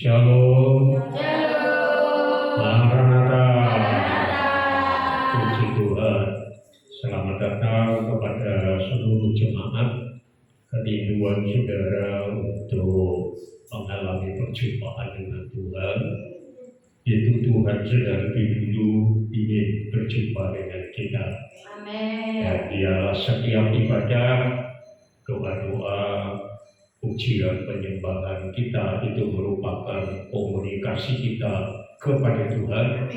Shalom. Shalom. Maranatha. Maranatha. Puji Tuhan. Selamat datang kepada seluruh jemaat. Kerinduan saudara untuk mengalami perjumpaan dengan Tuhan. Itu Tuhan sedang dulu ingin berjumpa dengan kita. Amin. Dan biarlah setiap ibadah, doa-doa, pujian penyembahan kita itu merupakan komunikasi kita kepada Tuhan,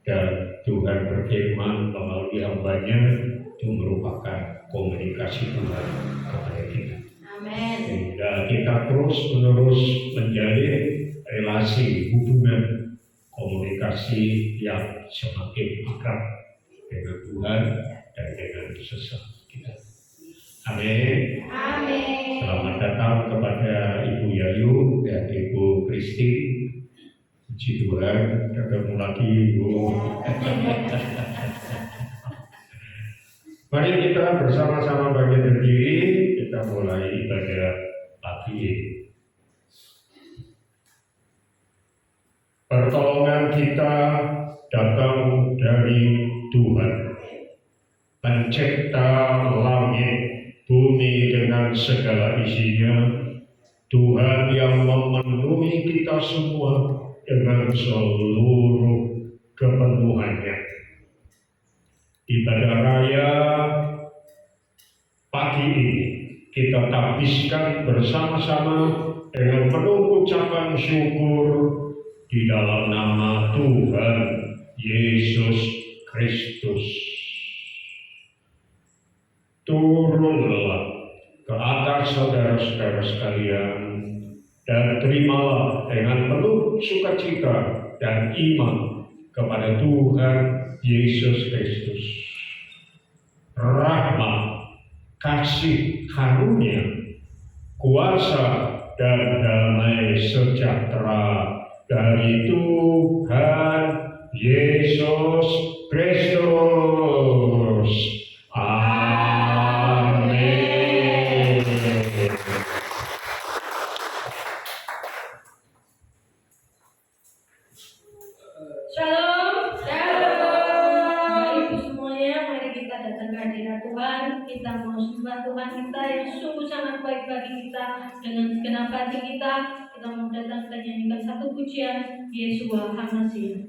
dan Tuhan berfirman melalui hamba-Nya itu merupakan komunikasi Tuhan kepada kita. Amin. Sehingga kita terus-menerus menjalin relasi hubungan komunikasi yang semakin akrab dengan Tuhan dan dengan sesama kita. Amin. Amin. Selamat datang kepada Ibu Yayu dan Ibu Kristi. Puji Tuhan, ketemu lagi Ibu. Mari kita bersama-sama bangkit berdiri, kita mulai ibadah pagi ini. Pertolongan kita datang dari Tuhan, Pencipta langit, bumi dengan segala isinya, Tuhan yang memenuhi kita semua dengan seluruh kepenuhannya. Ibadah raya pagi ini kita habiskan bersama-sama dengan penuh ucapan syukur di dalam nama Tuhan Yesus Kristus. Turunlah ke atas saudara-saudara sekalian dan terimalah dengan penuh sukacita dan iman kepada Tuhan Yesus Kristus. Rahmat, kasih karunia, kuasa dan damai sejahtera dari Tuhan Yesus Kristus. Amin. Shalom. Shalom. Ibu semuanya, mari kita datang ke hadirat Tuhan. Kita mau sembah Tuhan kita yang sungguh sangat baik bagi kita. Dengan segenap hati kita mau datang dan nyanyikan satu pujian, Yesua HaMasiah.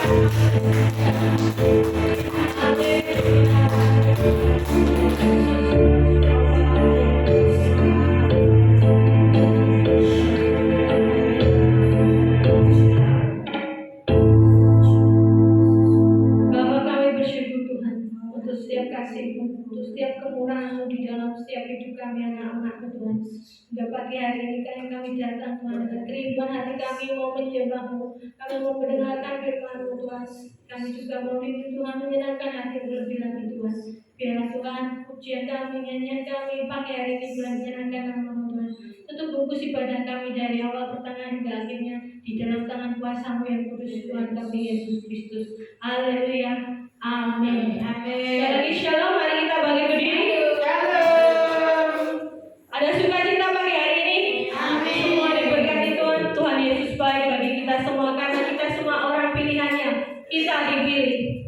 Bapa, kami bersyukur Tuhan untuk setiap kasih-Mu, untuk setiap kemurahan-Mu di dalam setiap hidup kami anak-anak-Mu Tuhan. Hingga pagi hari ini kami datang Tuhan dengan kerinduan hati kami mau menyembah-Mu, kami mau mendengarkan firman-Mu Tuhan. Kami juga mau rindu Tuhan menyenangkan hati lebih lagi Tuhan. Biarlah Tuhan pujian kami, nyanyian kami pagi hari ini Tuhan menyenangkan nama-Mu Tuhan. Tutup bungkus ibadah kami dari awal pertengahan hingga akhirnya di dalam tangan kuasa-Mu yang kudus Tuhan kami Yesus Kristus. Haleluya. Amin. Sekali lagi shalom. Mari kita bangkit berdiri. Shalom. Ada sukacita pagi hari ini. Amin. Semua diberkati Tuhan. Tuhan Yesus baik bagi kita semua karena kita semua orang pilihannya. Kita dipilih.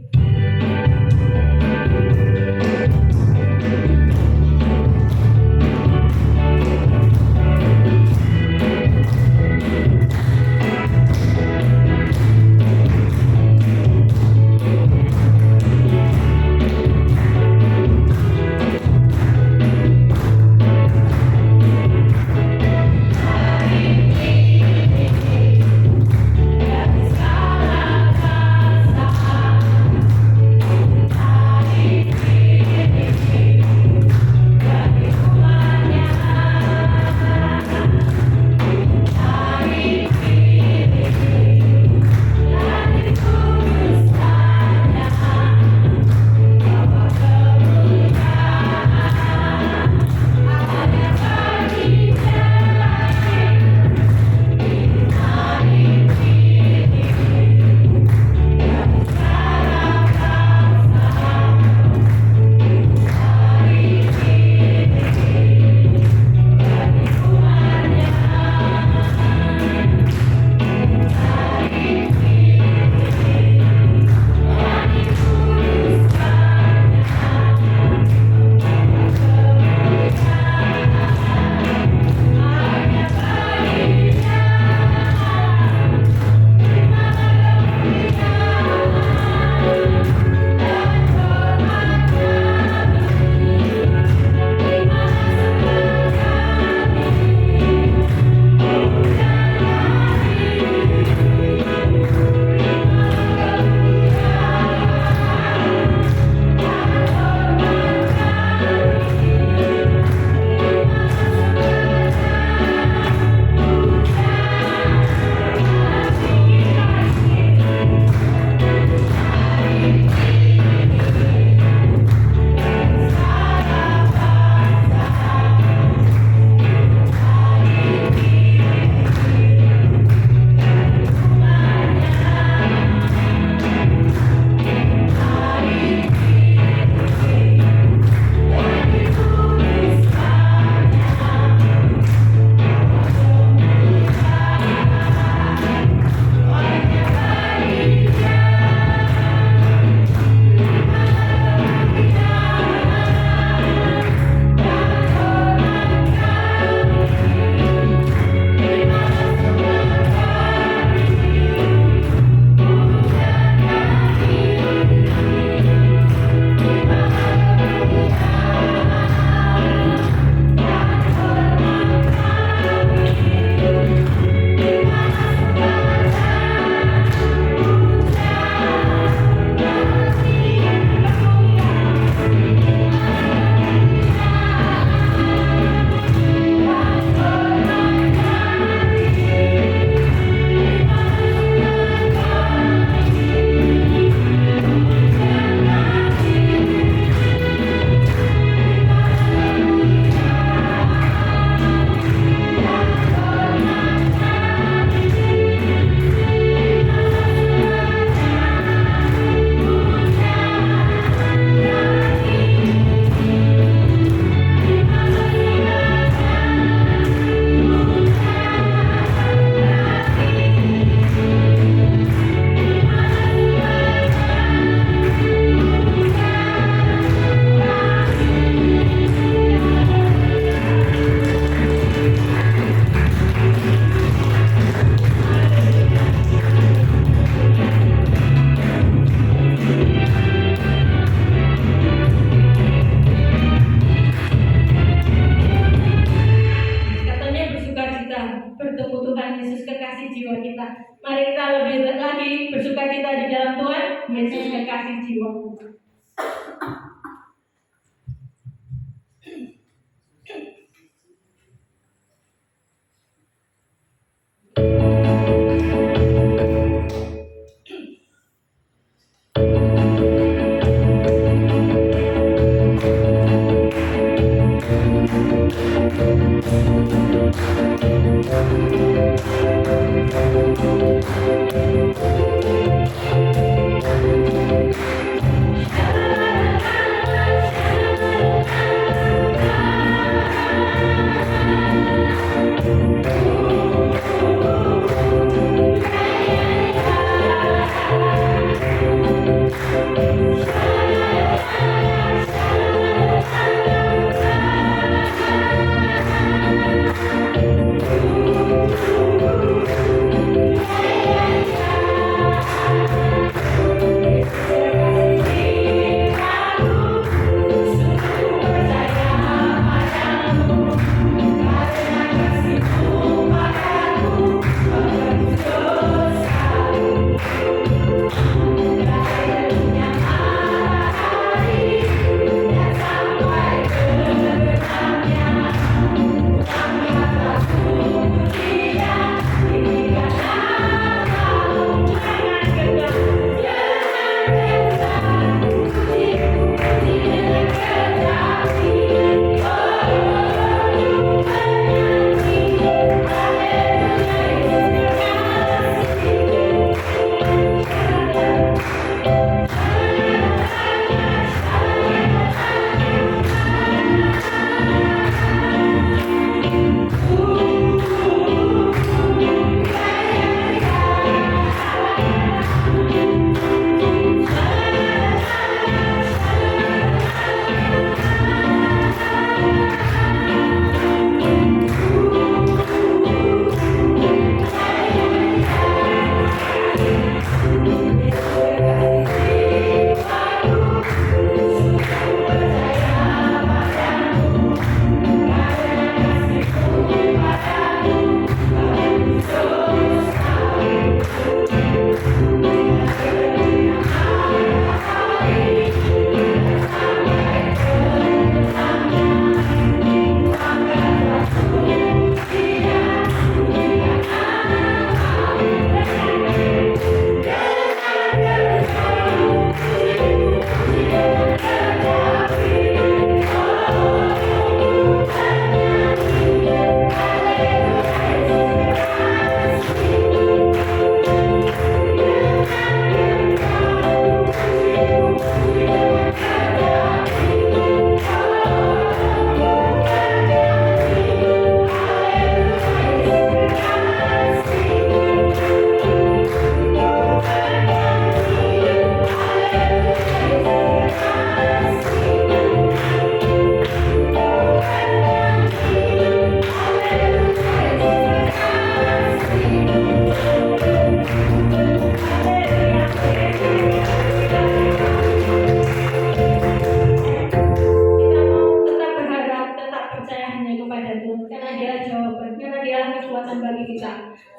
kita. Mari kita lebih lagi bersuka cita di dalam Tuhan. Yesus kekasih jiwa.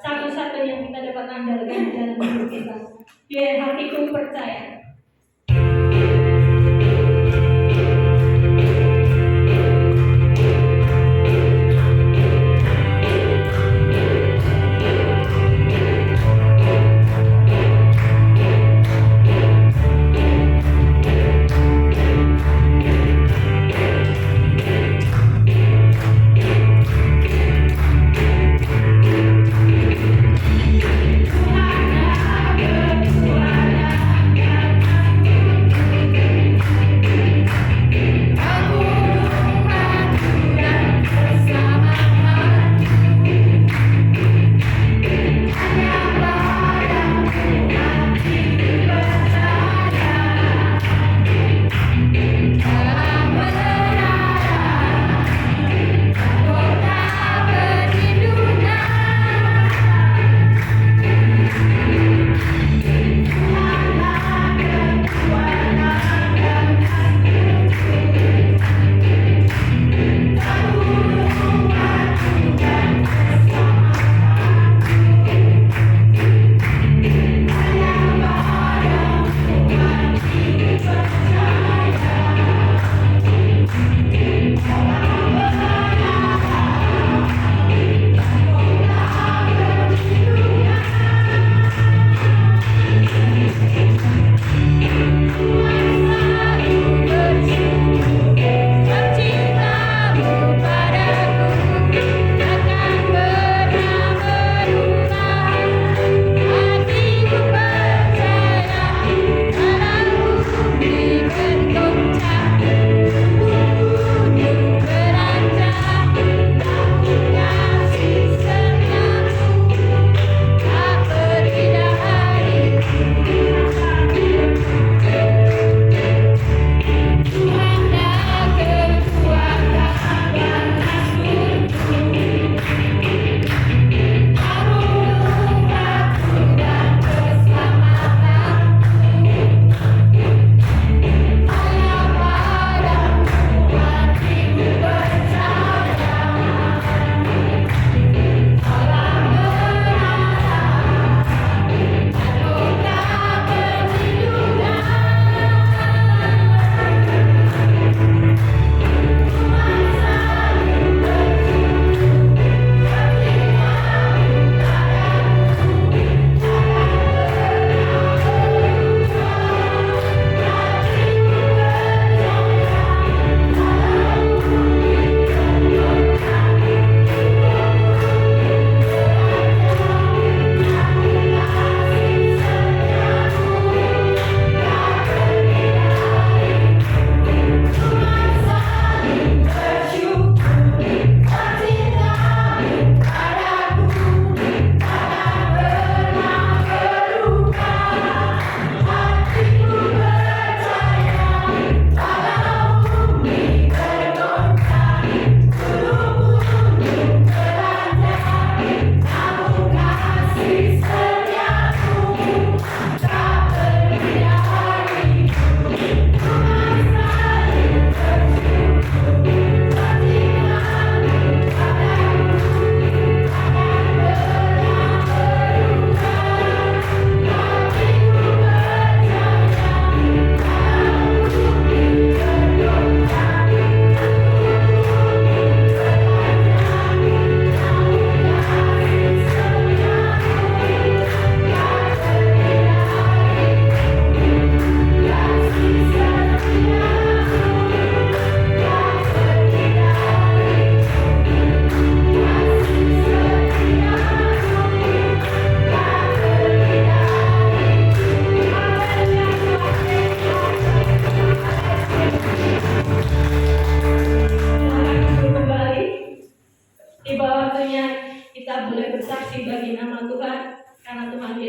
Satu-satunya yang kita dapat andalkan di dalam hidup kita. Biar hatiku percaya.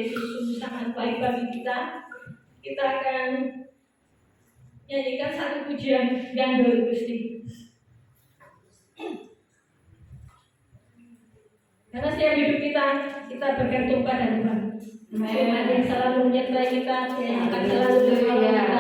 Yesus sungguh sangat baik bagi kita. Kita akan nyanyikan satu pujian gandul Gusti. Karena setiap hidup kita bergantung pada Tuhan. Firman yang selalu menyertai kita, yang akan selalu bersama kita.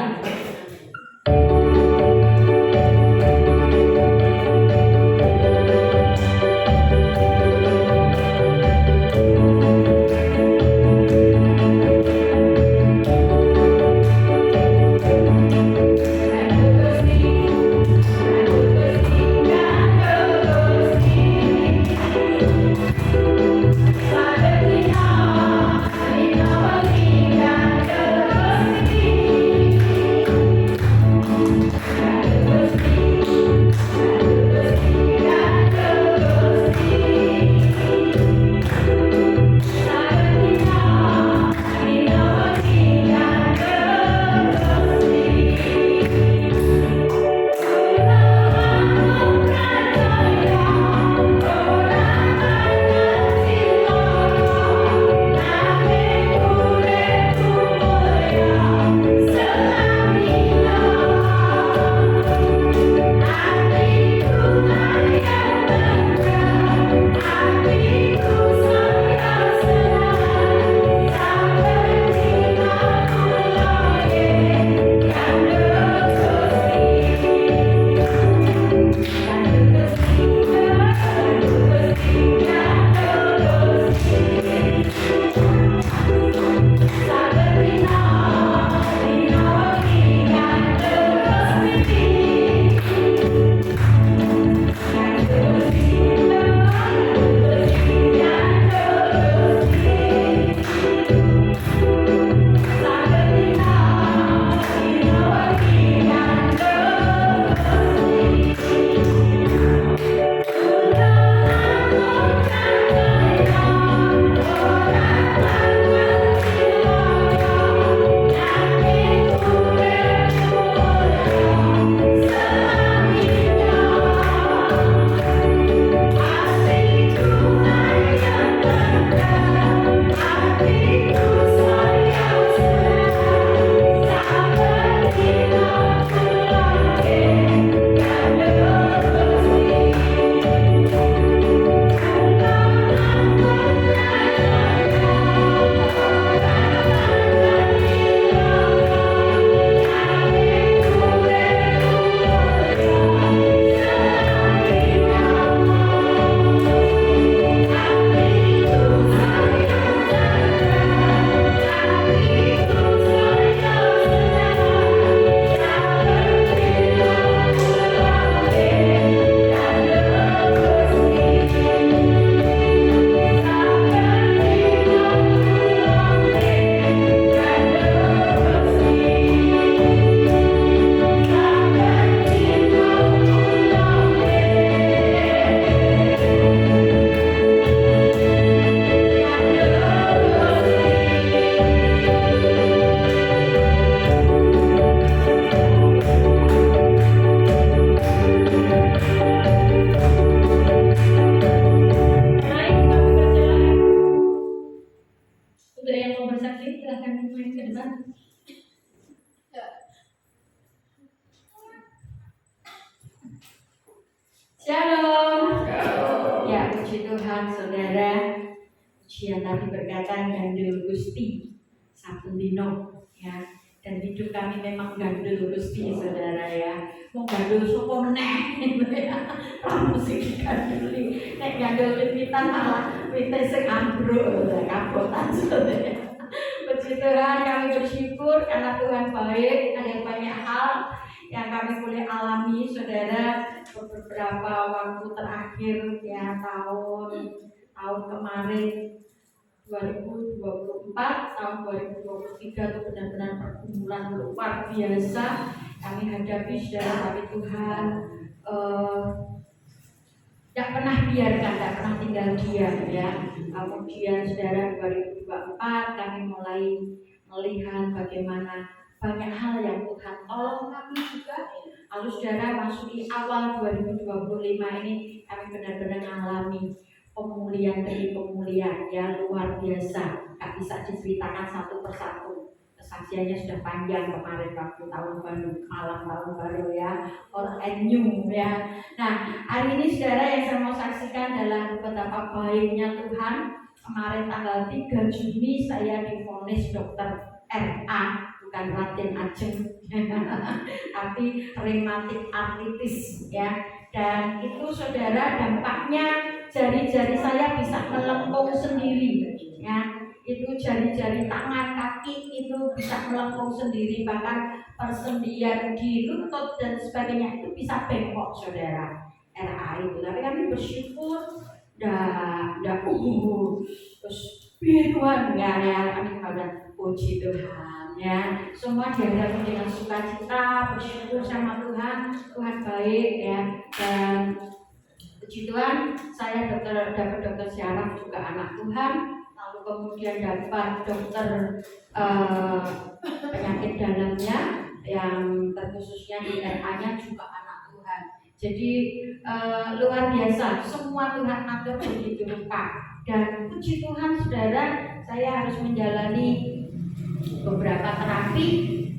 Shalom. Ya, puji Tuhan saudara. Pujian tadi berkata gandul Gusti saben dino ya. Dan hidup kami memang gandul Gusti saudara ya. Mau gandul sapa meneh gitu ya. Musik ganduli. Nek gandul pipitan malah pite sing ambruk kapotan saudara. Puji Tuhan, kami bersyukur karena Tuhan baik. Ada banyak hal yang kami boleh alami saudara beberapa waktu terakhir ya, tahun kemarin 2024, tahun 2023 itu benar-benar pergumulan luar biasa kami hadapi saudara. Tapi Tuhan tidak pernah biarkan, tidak pernah tinggal diam ya. Kemudian saudara 2024 kami mulai melihat bagaimana banyak hal yang Tuhan tolong kami juga. Lalu saudara masuki awal 2025 ini kami benar-benar mengalami pemulihan demi pemulihan ya, luar biasa. nggak bisa diceritakan satu persatu. Kesaksiannya sudah panjang kemarin waktu tahun baru, malam tahun baru ya, old and new ya. Nah, hari ini saudara yang saya mau saksikan adalah betapa baiknya Tuhan. Kemarin tanggal 3 Juni saya divonis dokter RA, bukan Raden Ajeng, tapi rheumatic arthritis ya. Dan itu saudara dampaknya jari-jari saya bisa melengkung sendiri ya. Itu jari-jari tangan, kaki itu bisa melengkung sendiri, bahkan persendian di lutut dan sebagainya itu bisa bengkok saudara. RA itu, tapi kami bersyukur dah terus Tuhan ya, kami pada puji Tuhan ya, semua dihadapi dengan sukacita, bersyukur sama Tuhan. Tuhan baik ya, dan puji Tuhan saya dapat dokter syaraf juga anak Tuhan, lalu kemudian dapat dokter penyakit dalamnya yang terkhususnya di RA-nya juga anak Tuhan. Jadi luar biasa, semua Tuhan atur begitu rupa. Dan puji Tuhan saudara, saya harus menjalani beberapa terapi,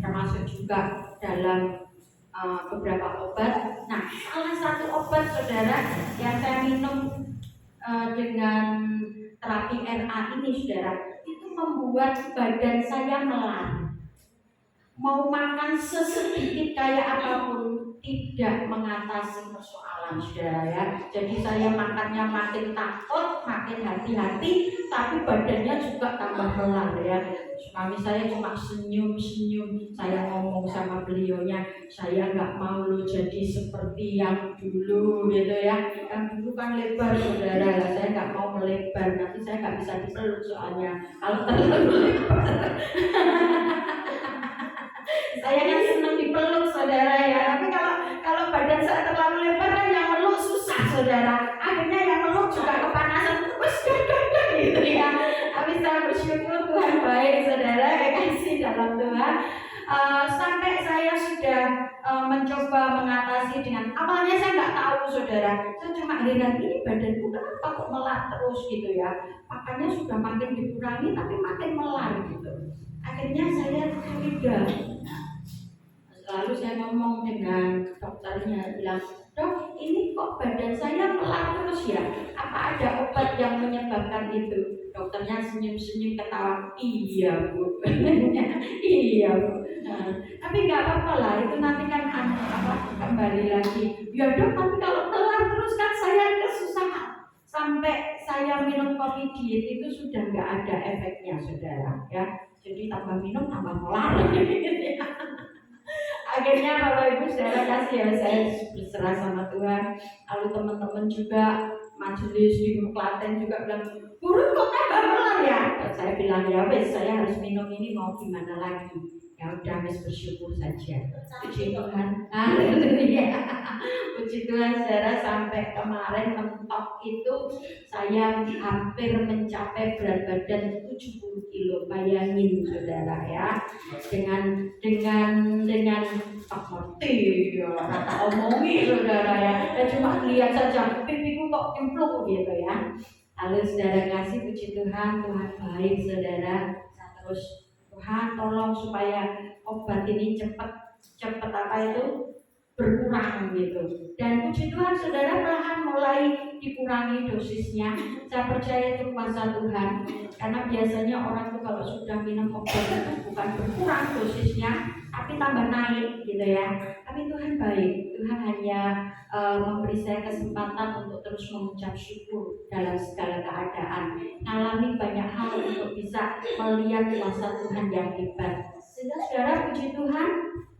termasuk juga dalam beberapa obat. Nah, salah satu obat saudara yang saya minum dengan terapi RA ini saudara, itu membuat badan saya melar. Mau makan sesedikit kayak apapun tidak mengatasi persoalan saudara ya. Jadi saya makannya makin takut, makin hati-hati, tapi badannya juga tambah melar ya. Suami saya cuma senyum-senyum. Saya ngomong sama beliaunya, saya nggak mau lo jadi seperti yang dulu gitu ya. Yang dulu kan lebar saudara, saya nggak mau melebar, nanti saya nggak bisa dipeluk soalnya kalau terlalu lebar. Saya kan senang dipeluk saudara ya, tapi kalau badan saya terlalu lebar kan yang meluk susah saudara. Akhirnya yang meluk juga kepanasan, terus gitu ya. Tapi saya bersyukur Tuhan baik saudara, kasih dalam Tuhan. Sampai saya sudah mencoba mengatasi dengan awalnya saya nggak tahu saudara. Saya cuma heran, ini badanku kenapa kok melar terus gitu ya. Makannya sudah makin dikurangi tapi makin melar gitu. Akhirnya saya curiga. Lalu saya ngomong dengan dokternya, bilang, dok ini kok badan saya melar terus ya, apa ada obat yang menyebabkan itu? Dokternya senyum-senyum ketawa, iya bu, iya bu. Nah, tapi nggak apa-apa lah, itu nanti kan kembali lagi. Ya dok, tapi kalau melar terus kan saya kesusahan. Sampai saya minum kopi diet itu sudah nggak ada efeknya saudara ya. Jadi tambah minum tambah melar. Akhirnya Bapak Ibu saudara kasih ya, saya berserah sama Tuhan. Lalu teman-teman juga majelis di Klaten juga bilang, Guru kok tambah melar ya? Dan saya bilang ya wes, saya harus minum ini mau gimana lagi? Ya udah wes, bersyukur saja. Puji Tuhan. Puji Tuhan saudara, sampai kemarin mentok itu saya hampir mencapai berat badan 70 kilo. Bayangin saudara ya, dengan ngerti ya, kata omongi saudara ya, dan cuma lihat saja pipiku kok kemplung gitu ya. Lalu saudara kasih puji Tuhan, Tuhan baik saudara. Saya terus Tuhan tolong supaya obat ini cepat apa itu berkurang gitu. Dan puji Tuhan saudara, perlahan mulai dikurangi dosisnya. Saya percaya itu kuasa Tuhan, karena biasanya orang itu kalau sudah minum obat itu bukan berkurang dosisnya, tapi tambah naik gitu ya. Tapi Tuhan baik, Tuhan hanya memberi saya kesempatan untuk terus mengucap syukur dalam segala keadaan, ngalami banyak hal untuk bisa melihat kuasa Tuhan yang hebat. Sehingga saudara, puji Tuhan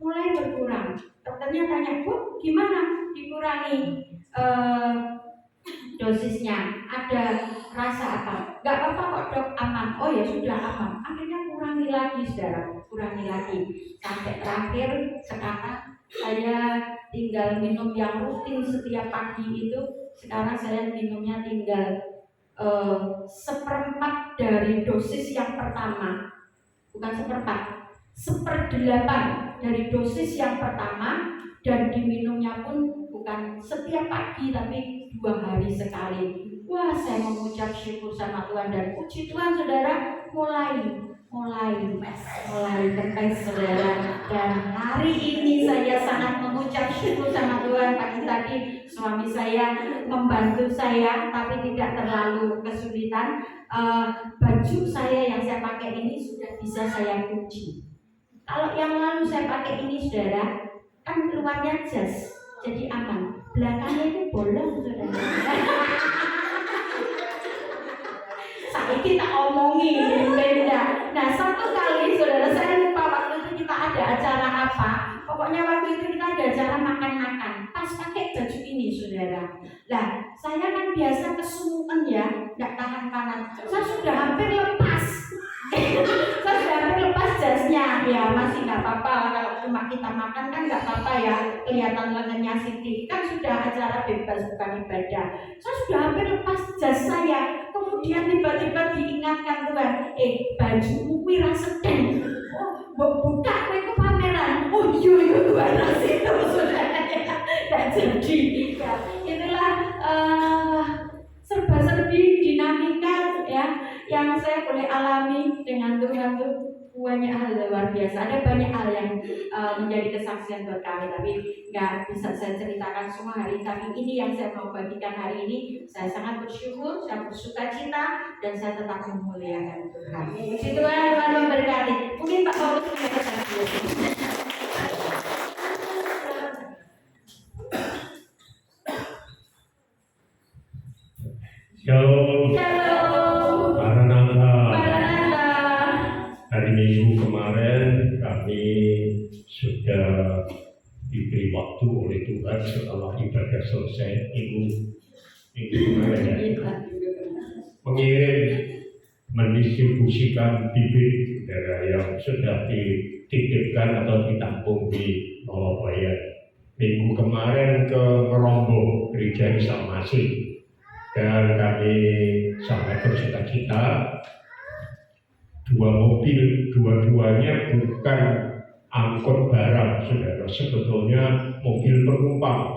mulai berkurang. Dokternya tanya, Bu, gimana dikurangi dosisnya? Ada rasa apa? Gak apa-apa kok dok, aman. Oh ya sudah aman. Akhirnya kurangi lagi saudara, kurangi lagi. Sampai terakhir sekarang saya tinggal minum yang rutin setiap pagi itu. Sekarang saya minumnya tinggal 1/4 dari dosis yang pertama. Bukan 1/4, 1/8 dari dosis yang pertama. Dan diminumnya pun bukan setiap pagi tapi 2 hari sekali. Wah, saya mengucap syukur sama Tuhan dan puji Tuhan saudara, mulai berkait saudara. Dan hari ini saya sangat mengucap syukur sama Tuhan. Pagi tadi suami saya membantu saya, tapi tidak terlalu kesulitan. Baju saya yang saya pakai ini sudah bisa saya kunci. Kalau yang lalu saya pakai ini saudara, kan luarnya jas, jadi aman. Belakangnya itu bolong saudara. Saiki tak omongin beda. Nah, satu kali saudara, saya lupa waktu itu kita ada acara apa. Pokoknya waktu itu kita ada acara makan-makan. Pas pakai baju ini saudara. Lah, saya kan biasa kesumukan ya, nggak tahan panas. Saya sudah hampir lepas. Saya sudah hampir lepas jasnya. Ya masih nggak apa-apa, kalau cuma kita makan kan nggak apa-apa ya. Kelihatan lengannya Siti. Kan sudah acara bebas bukan ibadah. Saya sudah hampir lepas jas saya. Kemudian tiba-tiba diingatkan Tuhan, bajumu kuwi ra sedeng. Oh, mbok buka kowe ke pameran. Oh iya Tuhan, ra situ saudara. Tak jadi. Ya, itulah serba-serbi dinamika ya yang saya boleh alami dengan Tuhan tuh. Banyak hal luar biasa, ada banyak hal yang menjadi kesaksian buat kami, tapi nggak bisa saya ceritakan semua hari. Tapi ini yang saya mau bagikan hari ini. Saya sangat bersyukur, saya bersuka cita, dan saya tetap memuliakan Tuhan. Puji Tuhan, Tuhan memberkati. Mungkin Pak Paulus punya kesaksian. Shalom. Shalom. Maranatha. Maranatha. Hari Minggu kemarin kami sudah diberi waktu oleh Tuhan setelah ibadah selesai minggu kemarin ya, mengirim mendistribusikan bibit saudara yang sudah dititipkan atau ditampung di Bayan. Minggu kemarin ke Ngerombo, Gereja Isa Masih, dan kami sangat bersuka cita. Dua mobil, dua-duanya bukan angkut barang, saudara. Sebetulnya mobil penumpang,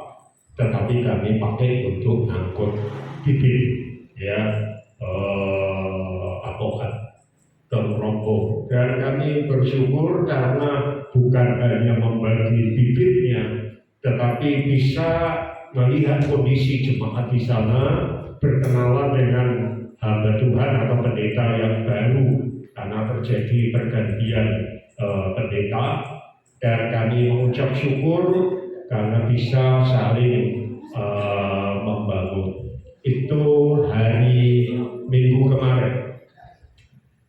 tetapi kami pakai untuk angkut bibit, ya, apokat ke Ngerombo. Dan kami bersyukur karena bukan hanya membagi bibitnya, tetapi bisa melihat kondisi jemaat di sana, berkenalan dengan hamba Tuhan atau pendeta yang baru karena terjadi pergantian pendeta, dan kami mengucap syukur karena bisa saling membangun. Itu hari Minggu kemarin.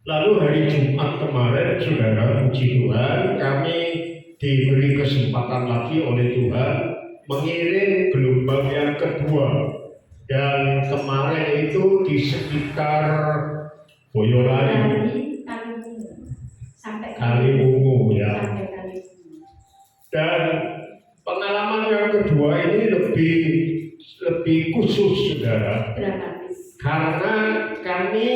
Lalu hari Jumat kemarin, saudara, puji Tuhan, kami diberi kesempatan lagi oleh Tuhan mengirim gelombang yang kedua, dan kemarin itu di sekitar Boyolali, Kaliwungu ya. Dan pengalaman yang kedua ini lebih khusus, saudara, karena kami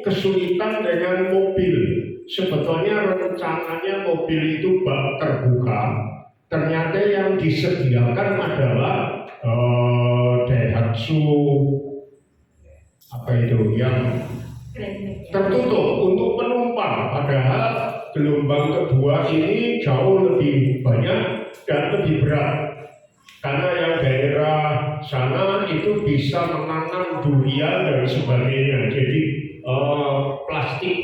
kesulitan dengan mobil. Sebetulnya rencananya mobil itu bak terbuka, ternyata yang disediakan adalah Daihatsu yang tertutup untuk penumpang. Padahal gelombang kedua ini jauh lebih banyak dan lebih berat, karena yang daerah sana itu bisa menanam durian dan sebagainya. Jadi plastik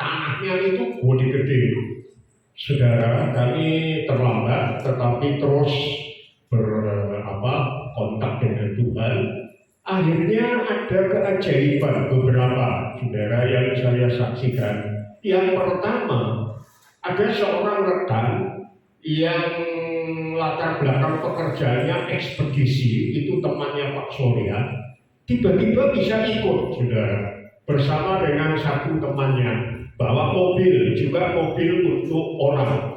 tanahnya itu gede-gede. Saudara, kami terlambat, tetapi terus kontak dengan Tuhan. Akhirnya ada keajaiban beberapa, saudara, yang saya saksikan. Yang pertama, ada seorang rekan yang latar belakang pekerjaannya ekspedisi, itu temannya Pak Surya, tiba-tiba bisa ikut, saudara, bersama dengan satu temannya, bawa mobil, juga mobil untuk orang.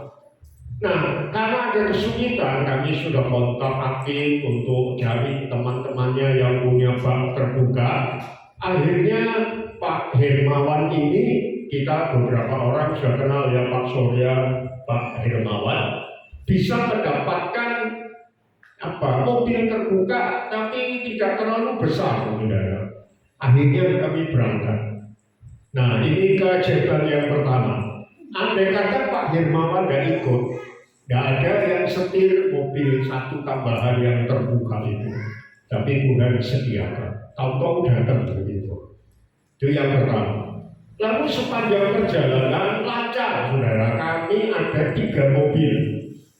Nah, karena ada kesulitan, kami sudah kontak aktif untuk cari teman-temannya yang punya bak terbuka. Akhirnya Pak Hermawan ini, kita beberapa orang sudah kenal ya, Pak Surya, Pak Hermawan, bisa mendapatkan mobil terbuka tapi tidak terlalu besar, saudara. Akhirnya kami berangkat. Nah, ini keajaiban yang pertama. Andai kata Pak Hermawan tidak ikut, tidak ada yang setir mobil satu tambahan yang terbuka itu. Tapi Tuhan sediakan. Tahu-tahu datang begitu. Itu yang pertama. Lalu sepanjang perjalanan lancar, saudara. Kami ada 3 mobil,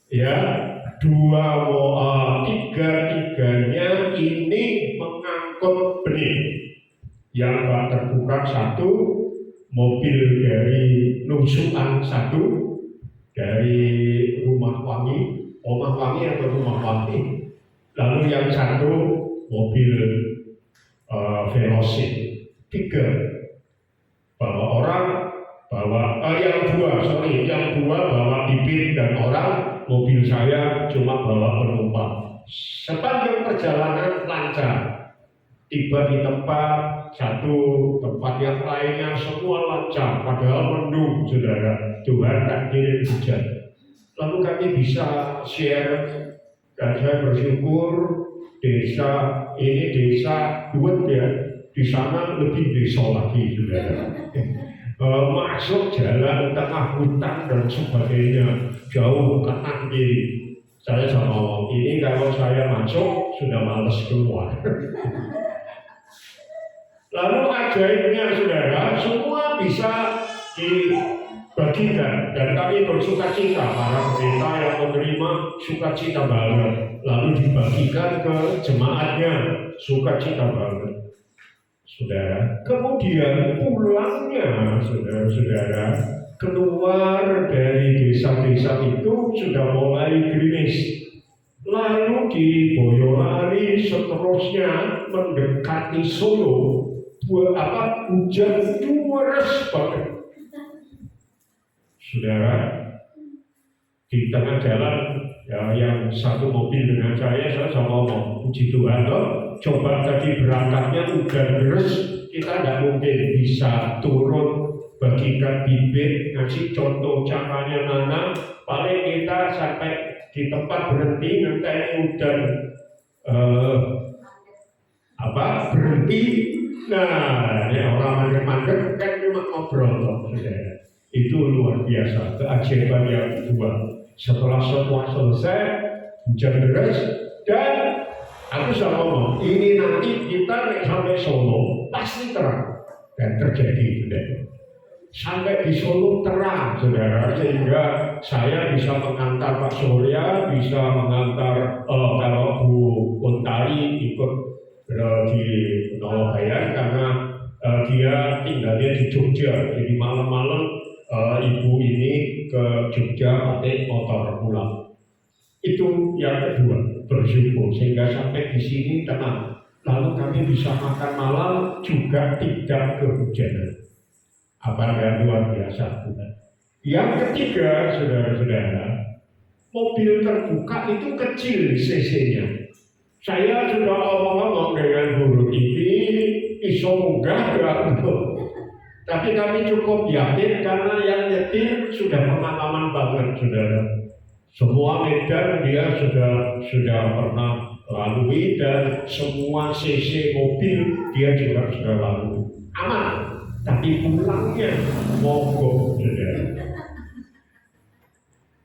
ya, 3-tiganya ini mengangkut benih. Yang bak terbuka 1, mobil dari Nusukan 1, dari Rumah Wangi, Omah Wangi atau Rumah Wangi. Lalu yang 1 mobil Velosit. 3 bawa orang, yang 2 bawa bibit dan orang, mobil saya cuma bawa penumpang. Sepanjang perjalanan lancar. Tiba di tempat yang lainnya semua lancar, padahal mendung, saudara. Tuhan tak kirim hujan. Lalu kami bisa share, dan saya bersyukur desa Duet ya, di sana lebih desa lagi, saudara. Masuk jalan tengah hutan dan sebagainya, jauh kanan kiri. Saya sama ngomong, ini kalau saya masuk sudah males keluar. Lalu ajaibnya, saudara, semua bisa dibagikan dan kami bersuka cita. Para pendeta yang menerima sukacita banget, lalu dibagikan ke jemaatnya, sukacita banget, saudara. Kemudian pulangnya, saudara-saudara, keluar dari desa-desa itu sudah mulai gerimis. Lalu di Boyolali seterusnya mendekati Solo, hujan deras banget, saudara. Di tengah jalan ya, yang 1 mobil dengan saya sama ngomong, puji Tuhan loh, coba tadi berangkatnya hujan deras, kita tidak mungkin bisa turun bagikan bibit, ngasih contoh caranya nanam. Paling kita sampai di tempat berhenti, nanti hujan berhenti. Nah, ini orang mandek kan cuma ngobrol, saudara. Itu luar biasa, keajaiban yang kedua. Setelah semua selesai, hujan deras, dan aku sudah ngomong, ini nanti kita sampai Solo pasti terang, dan terjadi, saudara. Sampai di Solo terang, saudara, sehingga saya bisa mengantar Pak Surya, bisa mengantar kalau Bu Untari ikut di Nawabayan, karena dia tinggalnya di Jogja. Jadi malam-malam ibu ini ke Jogja pakai motor pulang. Itu yang kedua, bersyukur sehingga sampai di sini tenang. Lalu kami bisa makan malam juga tidak kehujanan. Apa yang luar biasa, Tuhan. Yang ketiga, saudara-saudara, mobil terbuka itu kecil cc-nya. Saya sudah ngomong-ngomong dengan guru ini, iso munggah ya, tapi kami cukup yakin karena yang nyetir sudah pengalaman banget, saudara. Semua medan dia sudah pernah lalui, dan semua cc mobil dia juga sudah lalui. Aman. Tapi pulangnya mogok, saudara.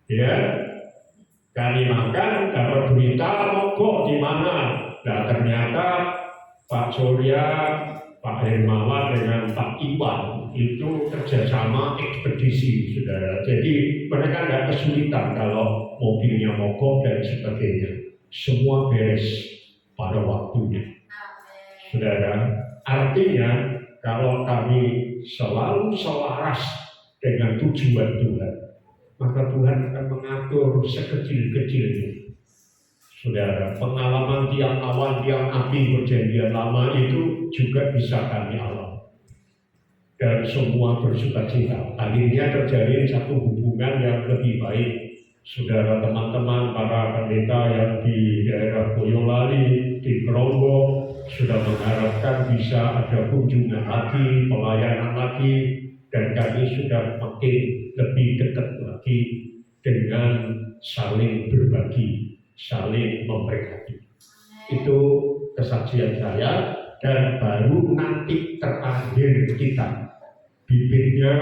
Ya, kami makan dapat berita mogok di mana. Nah, ternyata Pak Surya, Pak Hermawan dengan Pak Iwan itu kerjasama ekspedisi, saudara. Jadi mereka tidak kesulitan kalau mobilnya mogok dan sebagainya. Semua beres pada waktunya, saudara. Artinya kalau kami selalu selaras dengan tujuan Tuhan, maka Tuhan akan mengatur sekecil-kecilnya. Saudara, pengalaman tiang awan, tiang api perjanjian lama itu juga bisa kami alami. Dan semua bersukacita. Akhirnya terjalin satu hubungan yang lebih baik. Saudara, teman-teman, para pendeta yang di daerah Boyolali, di Kerongbong, sudah mengharapkan bisa ada kunjungan lagi, pelayanan lagi, dan kami sudah makin lebih dekat lagi dengan saling berbagi, saling memberkati. Itu kesaksian saya. dan baru nanti terakhir kita. Bibitnya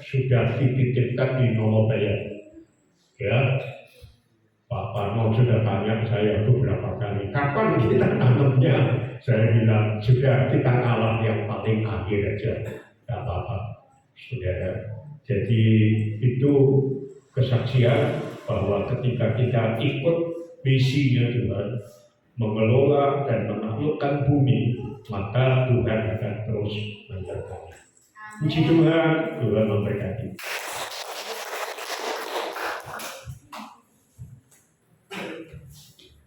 sudah dititipkan di Nolobaya. Ya, Pak Parno sudah tanya saya beberapa kali, kapan kita tanamnya? Saya bilang, sudah kita ngalah yang paling akhir aja, tidak apa-apa, saudara. Jadi itu kesaksian bahwa ketika kita ikut misinya Tuhan, mengelola dan menaklukkan bumi, maka Tuhan akan terus menyertai. Puji Tuhan, Tuhan memberkati.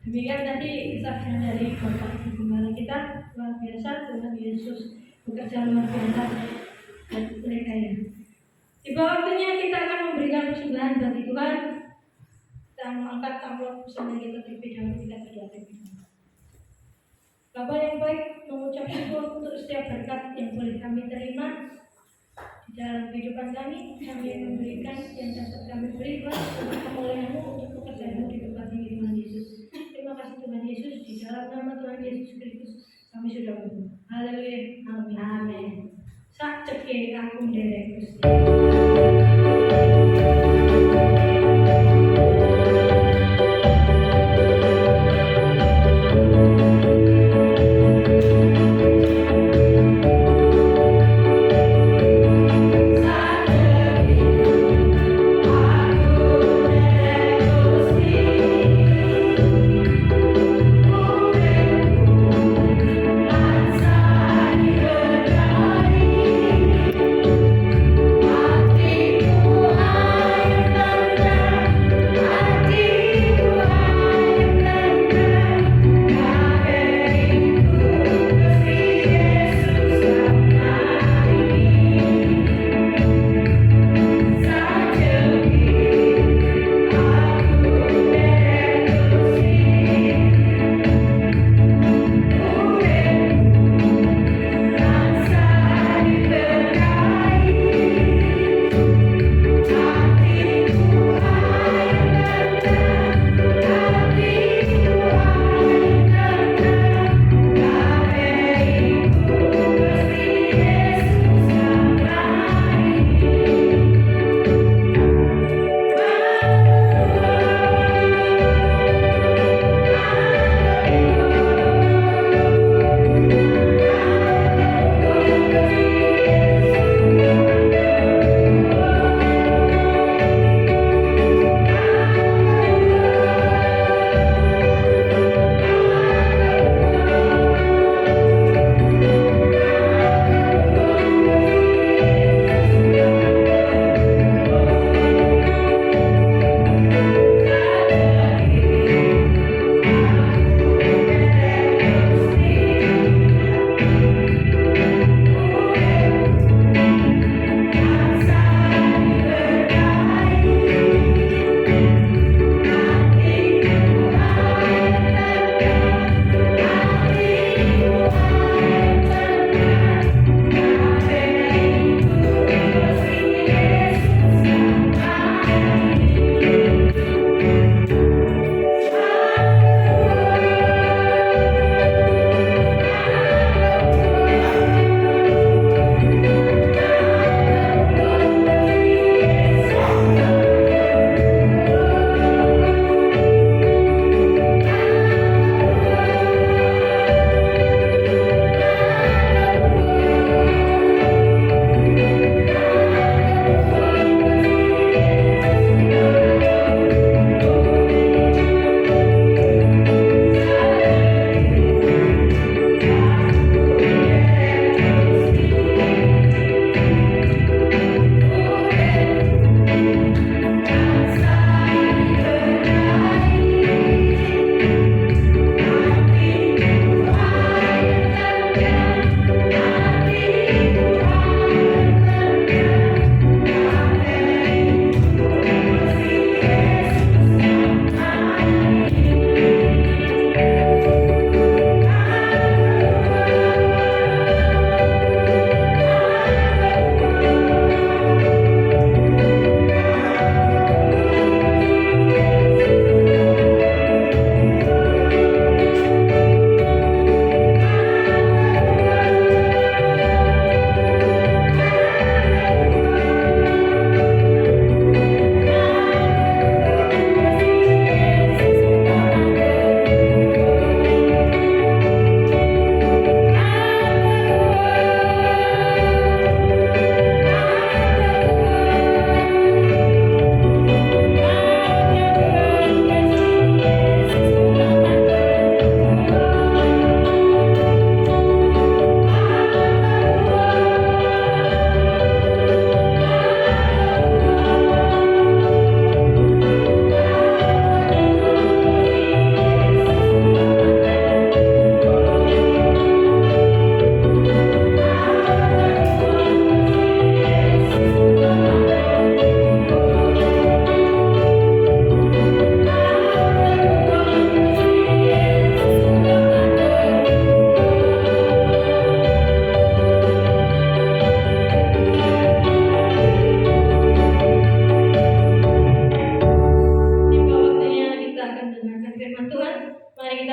Demikian tadi kesaksian dari Bapak Ibu Gembala kita, luar biasa. Tuhan Yesus bekerja luar biasa dan mereka ya. Tiba waktunya kita akan memberikan persembahan bagi Tuhan. Kita mengangkat amplop bersama kita terlebih dahulu, kita berdoa terlebih dahulu. Bapak yang baik, mengucap syukur untuk setiap berkat yang boleh kami terima di dalam kehidupan kami memberikan yang dapat kami beri untuk kemuliaan-Mu, untuk pekerjaan-Mu di tempat ini, Tuhan Yesus. Terima kasih Tuhan Yesus, di dalam nama Tuhan Yesus Kristus kami sudah berdoa. Haleluya, amin. Amin. Sak ceke aku nderek Gusti. Aku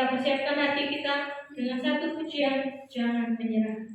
kita persiapkan hati kita dengan satu pujian, jangan menyerah.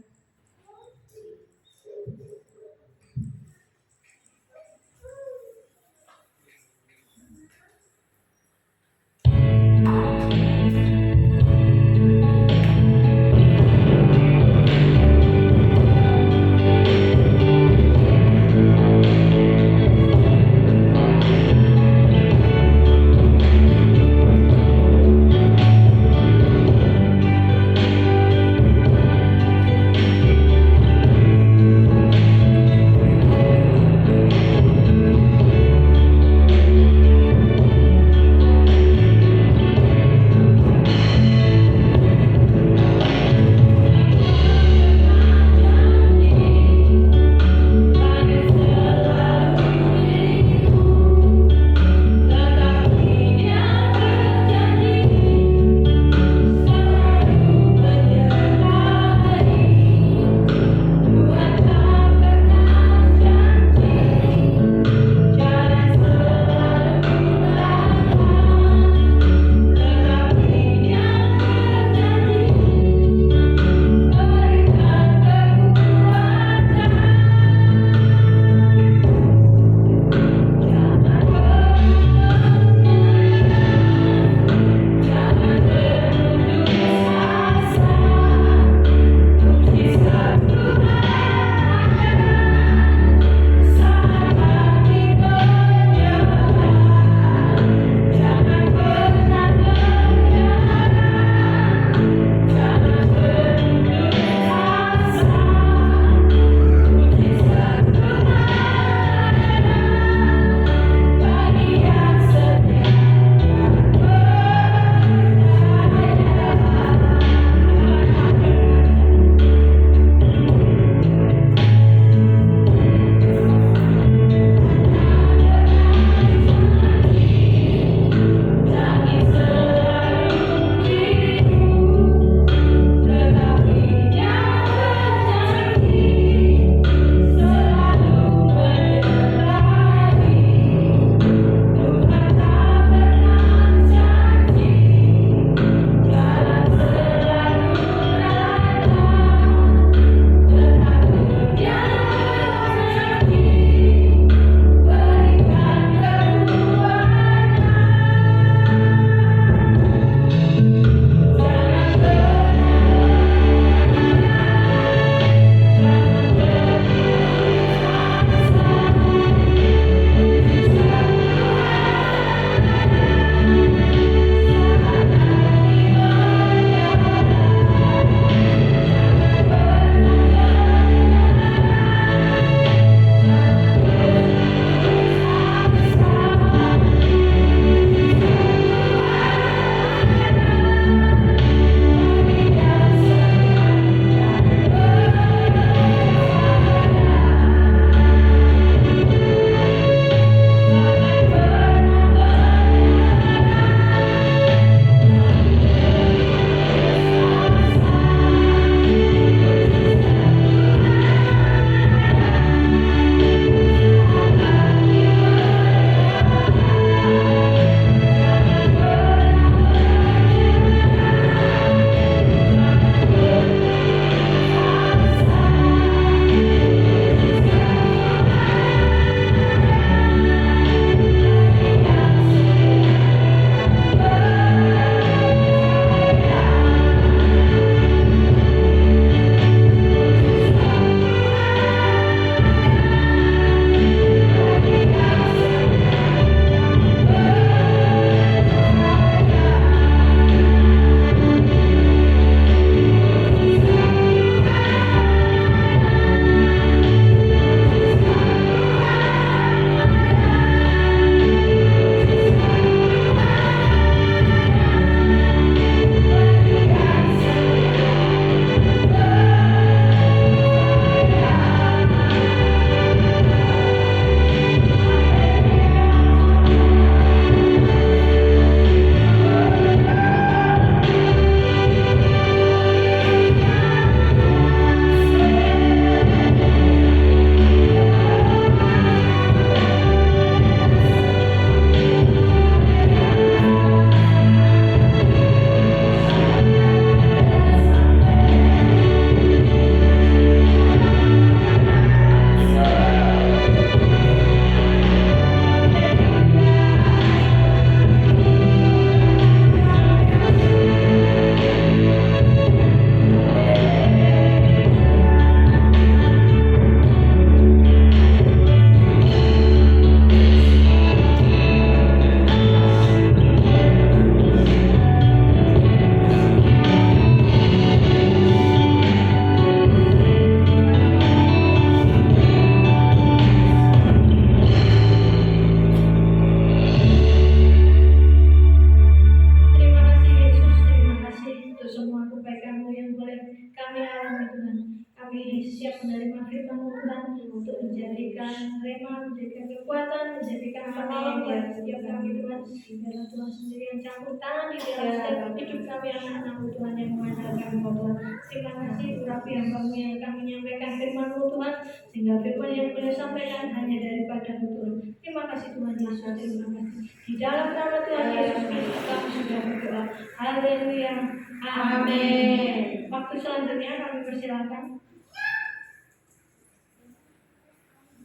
ini siap menerima firman Tuhan untuk menjadikan rema, menjadikan kekuatan, menjadikan penolong buat setiap kami Tuhan. Biarlah Tuhan sendiri yang campur tangan di dalam setiap hidup kami anak-anak Tuhan yang mengandalkan Tuhan. Terima kasih Rabi hamba-Mu yang akan menyampaikan firman-Mu Tuhan, sehingga firman yang beliau sampaikan hanya daripada Tuhan. Terima kasih Tuhan Yesus, terima kasih. Di dalam nama Tuhan Yesus Kristus kami sudah berdoa. Haleluya. Amin. Waktu selanjutnya kami persilakan.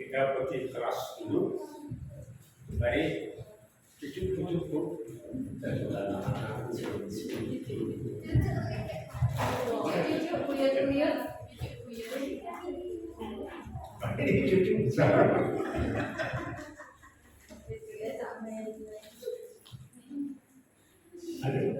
Kita berdiri keras dulu. Baik, cucuk-cucuk Bu. Baik, cucuk besar. Aduh.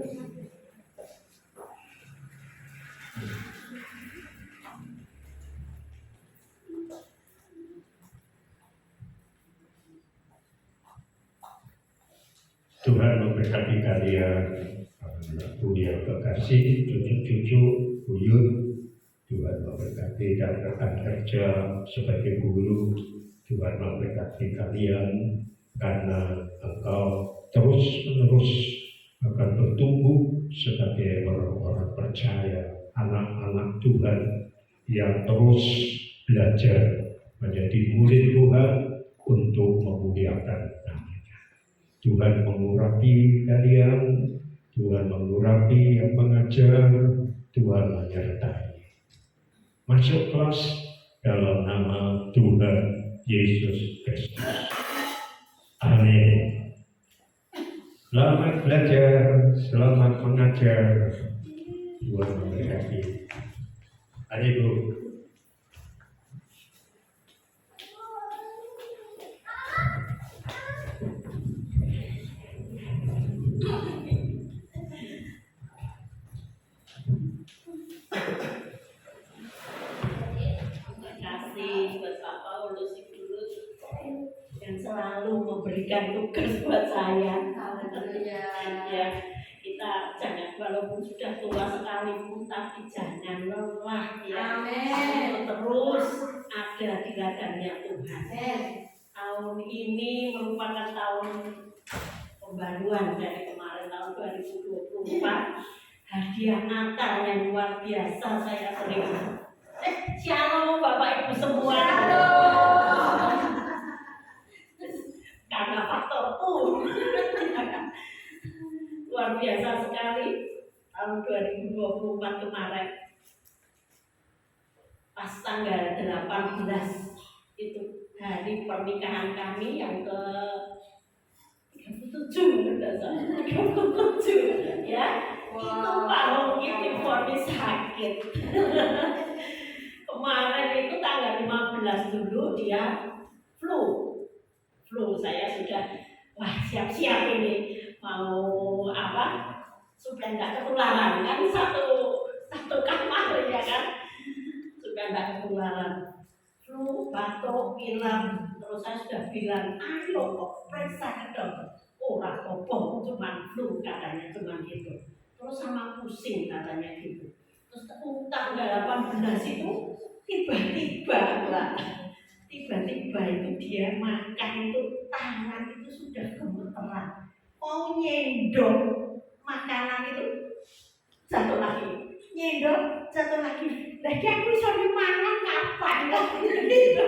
Tuhan memberkati kalian, yang kekasih, cucu-cucu, buyut. Tuhan memberkati dan rekan kerja sebagai guru. Tuhan memberkati kalian karena engkau terus-menerus akan bertumbuh sebagai orang-orang percaya, anak-anak Tuhan yang terus belajar menjadi murid Tuhan untuk memuliakan namanya. Tuhan mengurapi kalian, Tuhan mengurapi yang mengajar, Tuhan menyertai. Masuk kelas dalam nama Tuhan Yesus Kristus. Amin. Selamat belajar, selamat mengajar. Tuhan memberkati. Ayo Bu. Selalu memberikan tugas buat saya. Ya, kita jangan, walaupun sudah tua sekalipun, tapi jangan lelah ya. Amin. Terus ada di ladangnya Tuhan. Tahun ini merupakan tahun pembaruan dari kemarin, tahun 2024. Hadiah Natal yang luar biasa saya terima. Shalom Bapak Ibu semua. Karena faktor luar biasa sekali tahun 2024 kemarin, pas tanggal 18 itu hari pernikahan kami yang ke 37 ya. Itu Pak Rogi divonis sakit. Kemarin itu tanggal 15 dulu dia flu, saya sudah siap-siap ini mau supaya tidak ketularan, kan satu kamar ya kan, supaya tidak ketularan flu, batuk, pilek. Terus saya sudah bilang, ayo kok periksa ke dokter. Ora apa-apa, cuma flu katanya, cuma gitu. Terus sama pusing katanya gitu. Terus tanggal 18 itu tiba-tiba itu dia makan itu tangan itu sudah gemeteran, mau nyendok makanan itu jatuh lagi, nyendok jatuh lagi. Lagi aku bisa dimakan kapan gitu.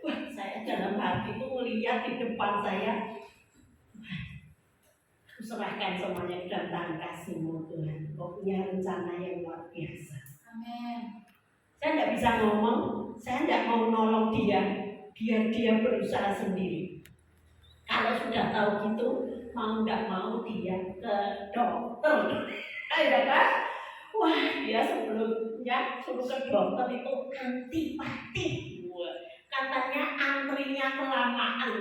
Wah, saya dalam hati itu melihat di depan saya, aku serahkan semuanya dalam tangan kasih-Mu Tuhan. Kau punya rencana yang luar biasa. Amin. Saya tidak bisa ngomong, saya tidak mau nolong dia, biar dia berusaha sendiri. Kalau sudah tahu gitu, mau tidak mau dia ke dokter. Ya kan? Wah, dia sebelumnya suruh ke dokter itu antipati. Katanya antrinya kelamaan.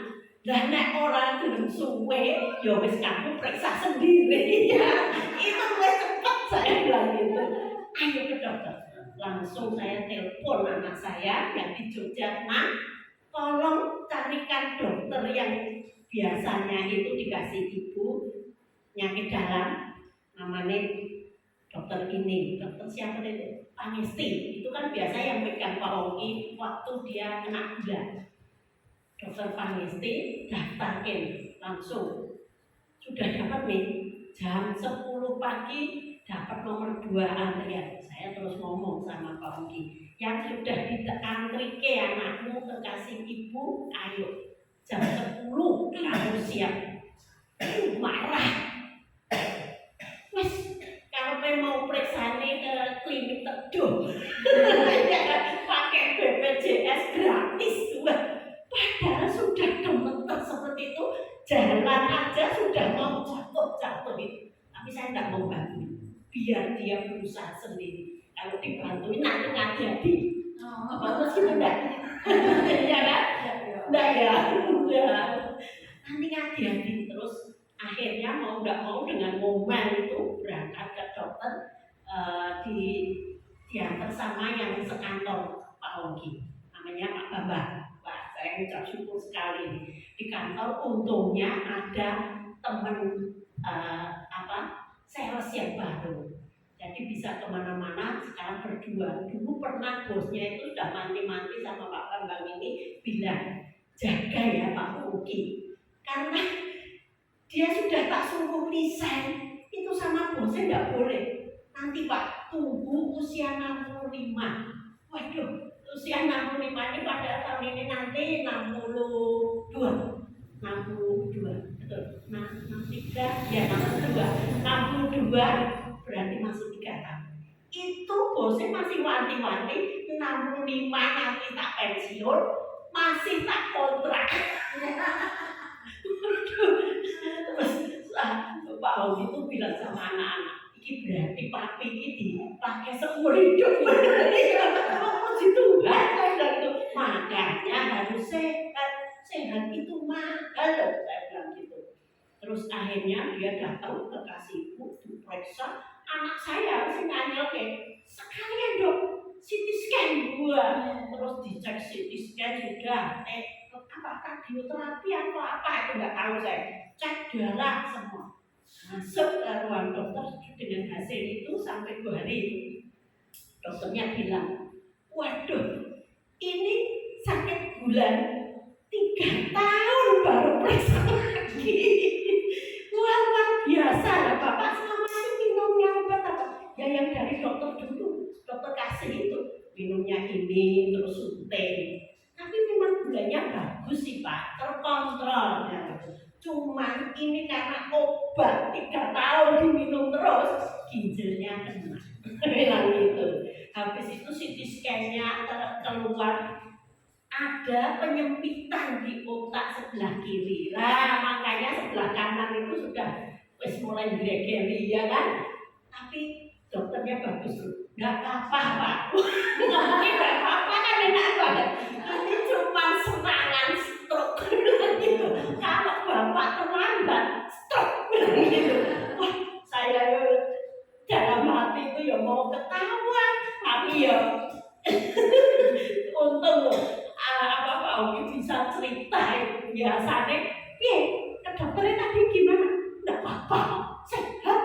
Lah nek orang belum suwe, ya wis kamu periksa sendiri ya. Itu wis cepet, saya bilang gitu. Ayo ke dokter. Langsung saya telepon anak saya yang di Jogja, Nak, tolong carikan dokter yang biasanya itu dikasih ibu penyakit dalam, namanya dokter ini, dokter siapa itu? Panesti, itu kan biasa yang pegang Pak Ongki waktu dia kena gula. Dokter Panesti daftarkan langsung, sudah dapat nih jam 10 pagi dapat nomor 2 antrian. Saya terus ngomong sama Pak Ongki, yang sudah diantri ke anakmu kekasih ibu, ayo jam 10 kamu siap. Marah. Wes, kalau mau periksa ke klinik Teduh, pakai BPJS gratis, padahal sudah gemeter seperti itu, jalan aja sudah mau jatuh itu. Tapi saya tidak mau bantu, biar dia berusaha sendiri. Kalau dibantuin nanti nggak jadi. Bagus gitu enggak? Iya kan? Enggak ya? Udah. Nanti nggak jadi. Terus akhirnya mau nggak mau dengan ngomel itu berangkat ke dokter, diantar sama yang sekantor Pak Ongki, namanya Pak Bambang. Wah, saya ucap syukur sekali. Di kantor untungnya ada teman sales yang baru, jadi bisa kemana-mana sekarang berdua. Dulu pernah bosnya itu sudah mati-mati sama Pak Bambang ini bilang, jaga ya Pak Ongki, karena dia sudah tak suruh resign itu sama bosnya nggak boleh. Nanti Pak tunggu usia 65. Waduh, usia 65 ini pada tahun ini nanti 62, betul. Nah, 63, ya 62 berarti masuk 3 tahun. Itu bosnya masih wanti-wanti 65 nanti tak pensiun, masih tak kontrak. Terus Pak Ongki itu bilang sama anak-anak, ini berarti papi ini dipakai seumur hidup. Puji Tuhan, saya bilang itu. Makanya harus sehat itu mahal, saya bilang gitu. Terus akhirnya dia datang ke kasihku diperiksa, anak saya masih nganyel sekalian dok CT scan gua. Terus dicek CT scan juga, apa kardioterapi atau apa itu nggak tahu saya. Cek darah semua, masuk ke ruang dokter dengan hasil itu sampai 2 hari. Dokternya bilang, waduh, ini sakit bulan 3 tahun baru periksa lagi. Luar biasa lah Bapak, selama ini minumnya obat apa? Ya yang dari dokter dulu, dokter kasih itu minumnya ini terus suntik. Tapi memang gulanya bagus sih Pak, terkontrol. Cuman ini karena obat 3 tahun diminum terus, ginjalnya kena. Bilang gitu. Habis itu CT scan-nya keluar ada penyempitan di otak sebelah kiri. Lah makanya sebelah kanan itu sudah mulai gregeri ya kan. Tapi dokternya bagus loh. Enggak apa-apa Pak. Ngomongnya enggak apa-apa kan enak banget. Ini cuma serangan stroke gitu. Kalau Bapak terlambat stroke gitu. Wah, saya dalam hati itu ya mau ketawa, tapi ya untung loh. Pak Ongki bisa cerita biasanya, ke dokternya tadi gimana? Enggak apa-apa, sehat.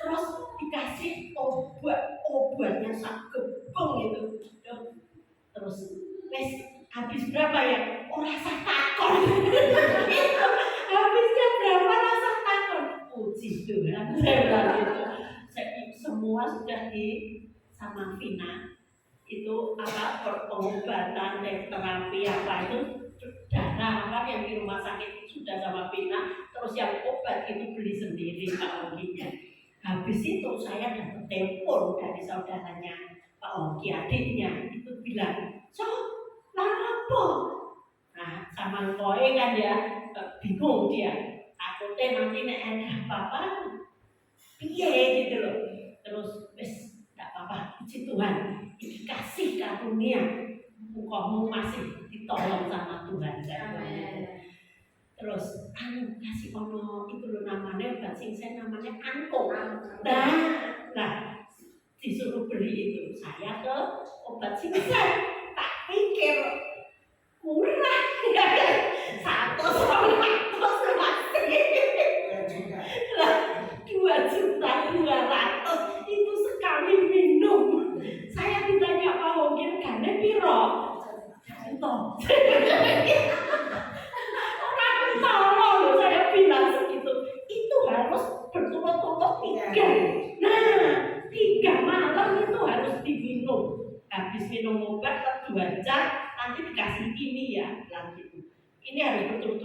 Terus dikasih obatnya sak gebeng itu. Terus habis berapa ya? Oh rasa takon. Habisnya berapa rasa takon? Puji Tuhan, saya bilang gitu. Semua sudah sama Vina. Itu pengobatan terapi apa itu darah apa yang di rumah sakit sudah sama Pina, terus yang obat itu beli sendiri Pak Ongkinya. Habis itu saya dapat telepon dari saudaranya Pak Ongki, adiknya itu bilang, so apa? Nah sama koe kan ya bingung dia, takutnya nanti nek ada apa-apa piye gitu loh. Terus tidak apa-apa, puji Tuhan, dikasih karunia, engkau masih ditolong sama Tuhan. Terus kasih ono itu loh namanya obat sing namanya Anko. Nah disuruh beli itu, saya ke obat singsen, tak pikir murah ya kan, 100 masih lah 2 juta.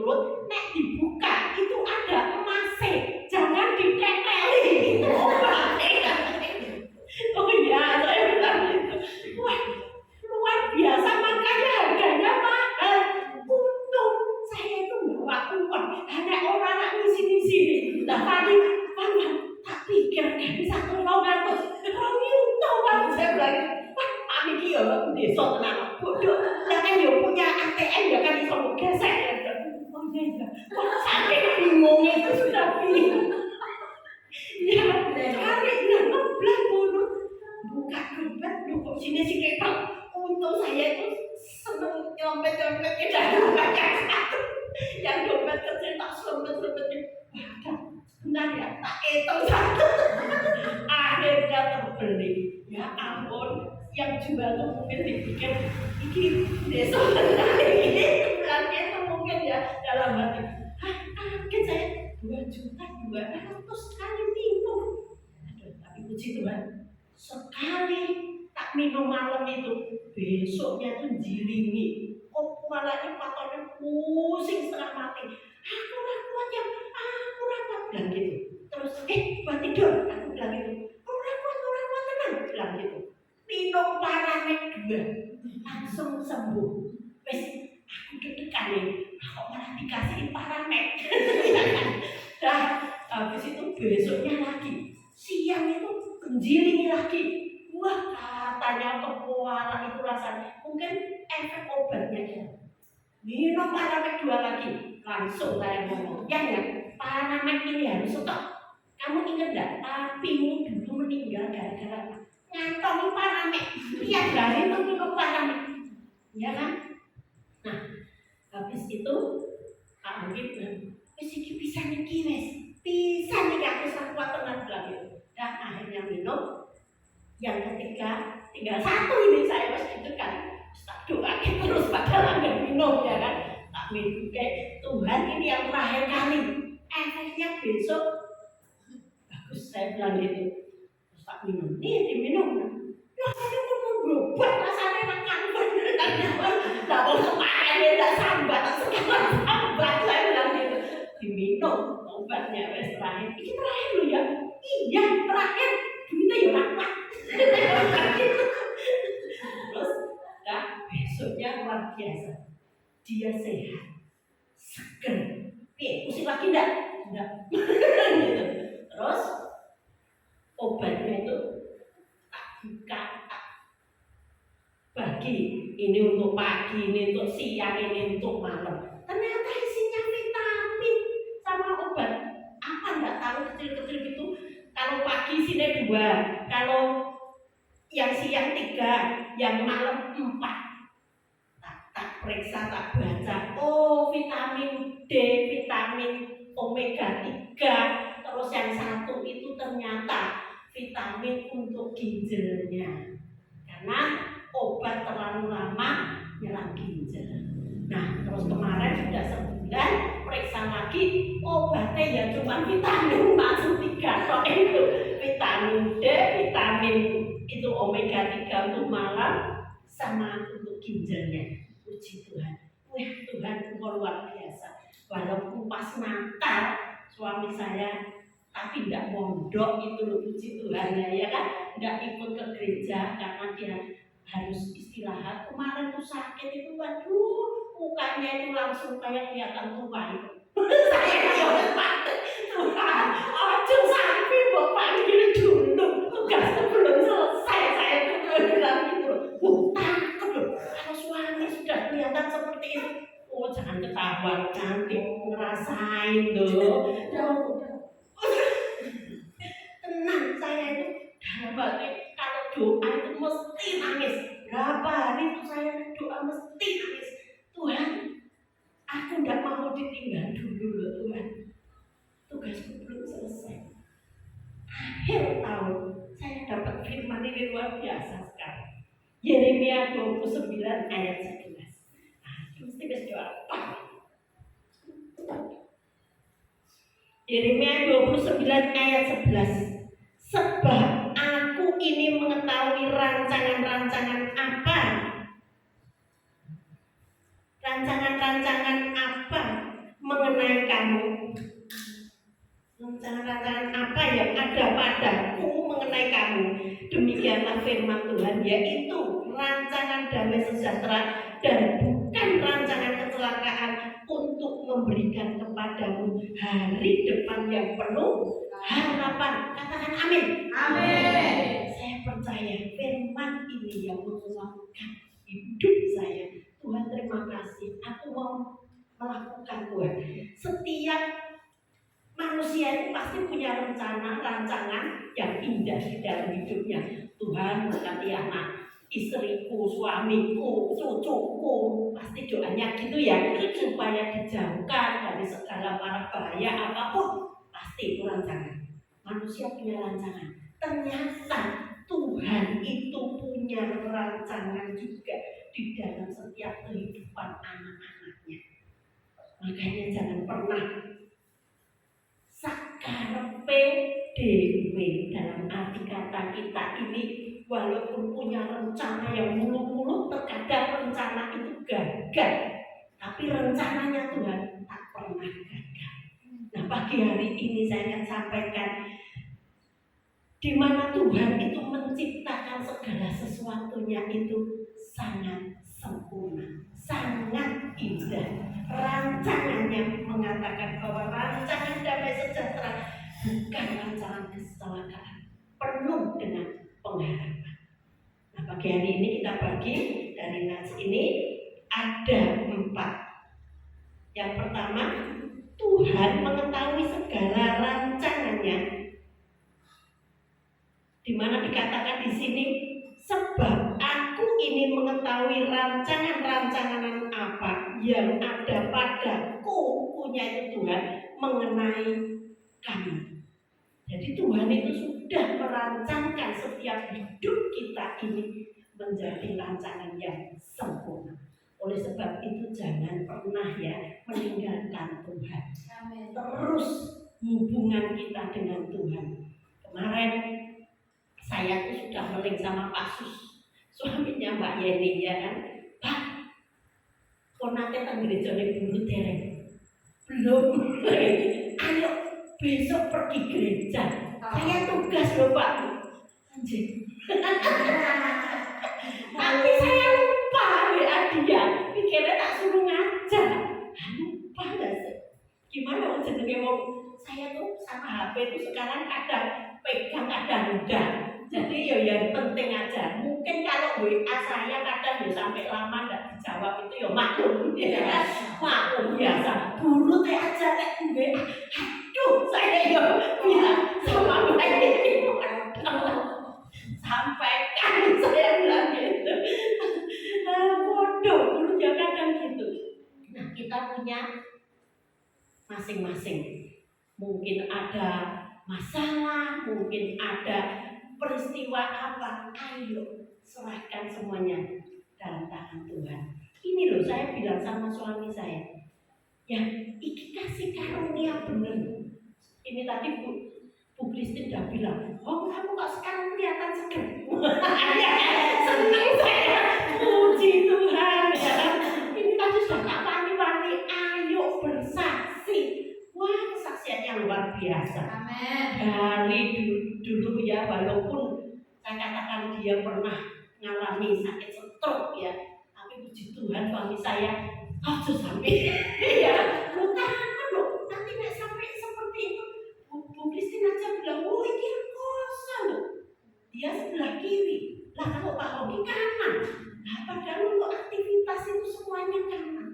berturut-turut, nek dibuka itu ada emasnya, jangan diteteli. Itu obatnya. Oh iya, saya bilang gitu. Wah, luar biasa, makanya harganya mahal. Untung saya itu bawa uang, hanya orang anak ngisi-ngisi. Nah, paling tak pikir bisa tolong aku. Orang itu kan saya bilang, wah, kami kia desa tenan bodoh. Ya kan dia punya ATM ya kan bisa gesek. Oh iya iya. Wah, sampai bingungnya itu sudah bingung. Ya, cari ngeblak burung. Buka dompet, kok sini sih ketok. Untung saya itu seneng nyompet-nyompetnya dari dompet yang satu. Yang dompet kecil tak selempet-selempetnya. Bentar ya, tak hitung satu. Akhirnya terbeli. Ya ampun, yang jual tuh mungkin dipikir ini desa ini belanja itu mungkin ya dalam hati. Kaget saya 2.200.000 sekali minum. Aduh, tapi puji Tuhan, sekali tak minum malam itu besoknya tuh jiringi. Kok malah patonnya pusing setengah mati. Aku ora kuat ya, aku ora kuat bilang gitu. Terus buat tidur, aku bilang gitu. Ora kuat tenang bilang gitu. Minum Paramek 2 langsung sembuh. Wes aku deg-degan nih, kok malah dikasihin Paramek. Dah habis itu besoknya lagi, siang itu menjiringi lagi. Wah katanya kepala itu rasanya, mungkin efek obatnya ya. Minum Paramek 2 lagi, langsung saya ngomong, ya Paramek ini harus stop. Kamu ingat enggak, papimu dulu meninggal gara-gara ngantongi Paramek, tiap hari itu minum Paramek, ya kan? Nah, habis itu Pak Mungkin bilang, wis iki bisa niki wis, bisa niki aku kuat tenan bilang gitu. Dan akhirnya minum. Yang ketiga, tinggal satu ini saya masih gitu kan, tak doakan terus padahal nggak minum ya kan, tak minum kayak Tuhan ini yang terakhir kali, efeknya besok bagus saya bilang gitu. Tak minum, nih diminum. Loh, saya mau berubah rasanya makan beneran. Tak mau kemarin tidak sambat, sekarang sambat saya bilang gitu. Diminum obatnya wes terakhir. Ini terakhir loh ya. Iya terakhir. Duitnya ya rapat. Terus, nah besoknya luar biasa. Dia sehat, seger. Pusing lagi enggak? Enggak. Gitu. Terus obatnya itu tak buka, tak bagi, ini untuk pagi, ini untuk siang, ini untuk malam. Ternyata isinya vitamin sama obat. Apa enggak tahu kecil-kecil gitu. Kalau pagi isinya 2, kalau yang siang 3, yang malam 4. Tak periksa, tak baca. Oh, vitamin D, vitamin omega 3. Terus yang satu itu ternyata vitamin untuk ginjalnya, karena obat terlalu lama nyerang ginjal. Nah terus kemarin sudah sebulan periksa lagi, obatnya ya cuma vitamin masuk 3 kok itu vitamin D, vitamin itu omega 3 untuk malam sama untuk ginjalnya. Puji Tuhan, wah Tuhan luar biasa. Walaupun pas Natal suami saya tapi tidak mondok itu loh, puji Tuhan ya kan, tidak ikut ke gereja karena dia harus istirahat. Kemarin tuh sakit itu, waduh mukanya itu langsung kayak kelihatan tua itu. Saya yang pakai Tuhan, ojo sampai bawa panggil dulu, tugas belum selesai. Saya tuh bilang gitu loh, takut loh kalau suami sudah kelihatan seperti itu. Oh jangan ketahuan nanti ngerasain loh. Tenang, saya itu dalam hati kalau doa itu mesti nangis. Berapa hari itu saya doa mesti nangis. Tuhan, aku tidak mau ditinggal dulu loh Tuhan. Tugasku belum selesai. Akhir tahun saya dapat firman ini luar biasa sekali. Yeremia 29 ayat 11. Nah, mesti berdoa apa? Yeremia 29 ayat 11. Sebab aku ini mengetahui rancangan-rancangan apa mengenai kamu. Rancangan-rancangan apa yang ada padaku mengenai kamu? Demikianlah firman Tuhan, yaitu rancangan damai sejahtera dan bukan rancangan kecelakaan, untuk memberikan kepadamu hari depan yang penuh harapan. Katakan amin. Amin. Saya percaya firman ini yang menguatkan hidup saya. Tuhan, terima kasih. Aku mau melakukan, Tuhan. Setiap manusia itu pasti punya rencana, rancangan yang indah di dalam hidupnya. Tuhan berkati anak, istriku, suamiku, cucuku, pasti doanya gitu ya, supaya dijauhkan dari segala mara bahaya apapun. Pasti itu rancangan. Manusia punya rancangan. Ternyata Tuhan itu punya rancangan juga di dalam setiap kehidupan anak-anaknya. Makanya jangan pernah sakarepe dewe, dalam arti kata kita ini, walaupun punya rencana yang muluk-muluk, terkadang rencana itu gagal, tapi rencananya Tuhan tak pernah gagal. Nah, pagi hari ini saya akan sampaikan di mana Tuhan itu menciptakan segala sesuatunya itu sangat sempurna, sangat indah. Rancangannya mengatakan bahwa rancangan damai sejahtera bukan rancangan kecelakaan, penuh dengan pengharapan. Nah, pagi hari ini kita bagi dari nats ini ada 4. Yang pertama, Tuhan mengetahui segala rancangannya, di mana dikatakan di sini, sebab aku ini mengetahui rancangan-rancangan apa yang ada padaku, punya itu Tuhan, mengenai kamu. Jadi Tuhan itu sudah merancangkan setiap hidup kita ini menjadi rancangan yang sempurna. Oleh sebab itu jangan pernah ya meninggalkan Tuhan. Terus hubungan kita dengan Tuhan. Kemarin saya tuh sudah meling sama Pak Sus, suaminya Mbak Yeni, ya kan? Pak, kok nanti tang gereja buru dereng? Belum. Ayo besok pergi gereja. Saya tugas loh Pak. Anjing. Tapi saya lupa WA dia. Pikirnya tak suruh ngajar. Lupa nggak sih? Gimana jenenge wong? Saya tuh sama HP itu sekarang kadang pegang kadang enggak. Jadi ya yang penting aja. Mungkin kalau WA saya kadang ya sampai lama enggak dijawab, itu ya maklum, ya. Maklum biasa. Dulu teh aja nek WA. Aduh, saya ya bilang sama Mbak ini sampaikan, saya bilang gitu. Bodoh, dulu ya kadang gitu. Nah, kita punya masing-masing. Mungkin ada masalah, mungkin ada peristiwa apa, ayo serahkan semuanya dalam tangan Tuhan. Ini loh saya bilang sama suami saya, ya iki kasih karunia bener. Ini tadi Bu Kristin udah bilang, oh kamu kok sekarang kelihatan seger. Senang saya, puji Tuhan ya. Ini tadi sudah tak wanti-wanti, ayo bersaksi. Wah, kesaksiannya luar biasa. Amin. Dari dulu ya, walaupun saya katakan dia pernah mengalami sakit stroke ya, tapi puji Tuhan suami saya sampai ya, lu tahan loh, nanti nggak sampai seperti itu. Bu Kristin aja bilang, oh ini kosa loh, dia sebelah kiri, lah kalau Pak Hoki kanan, nah padahal untuk aktivitas itu semuanya kanan.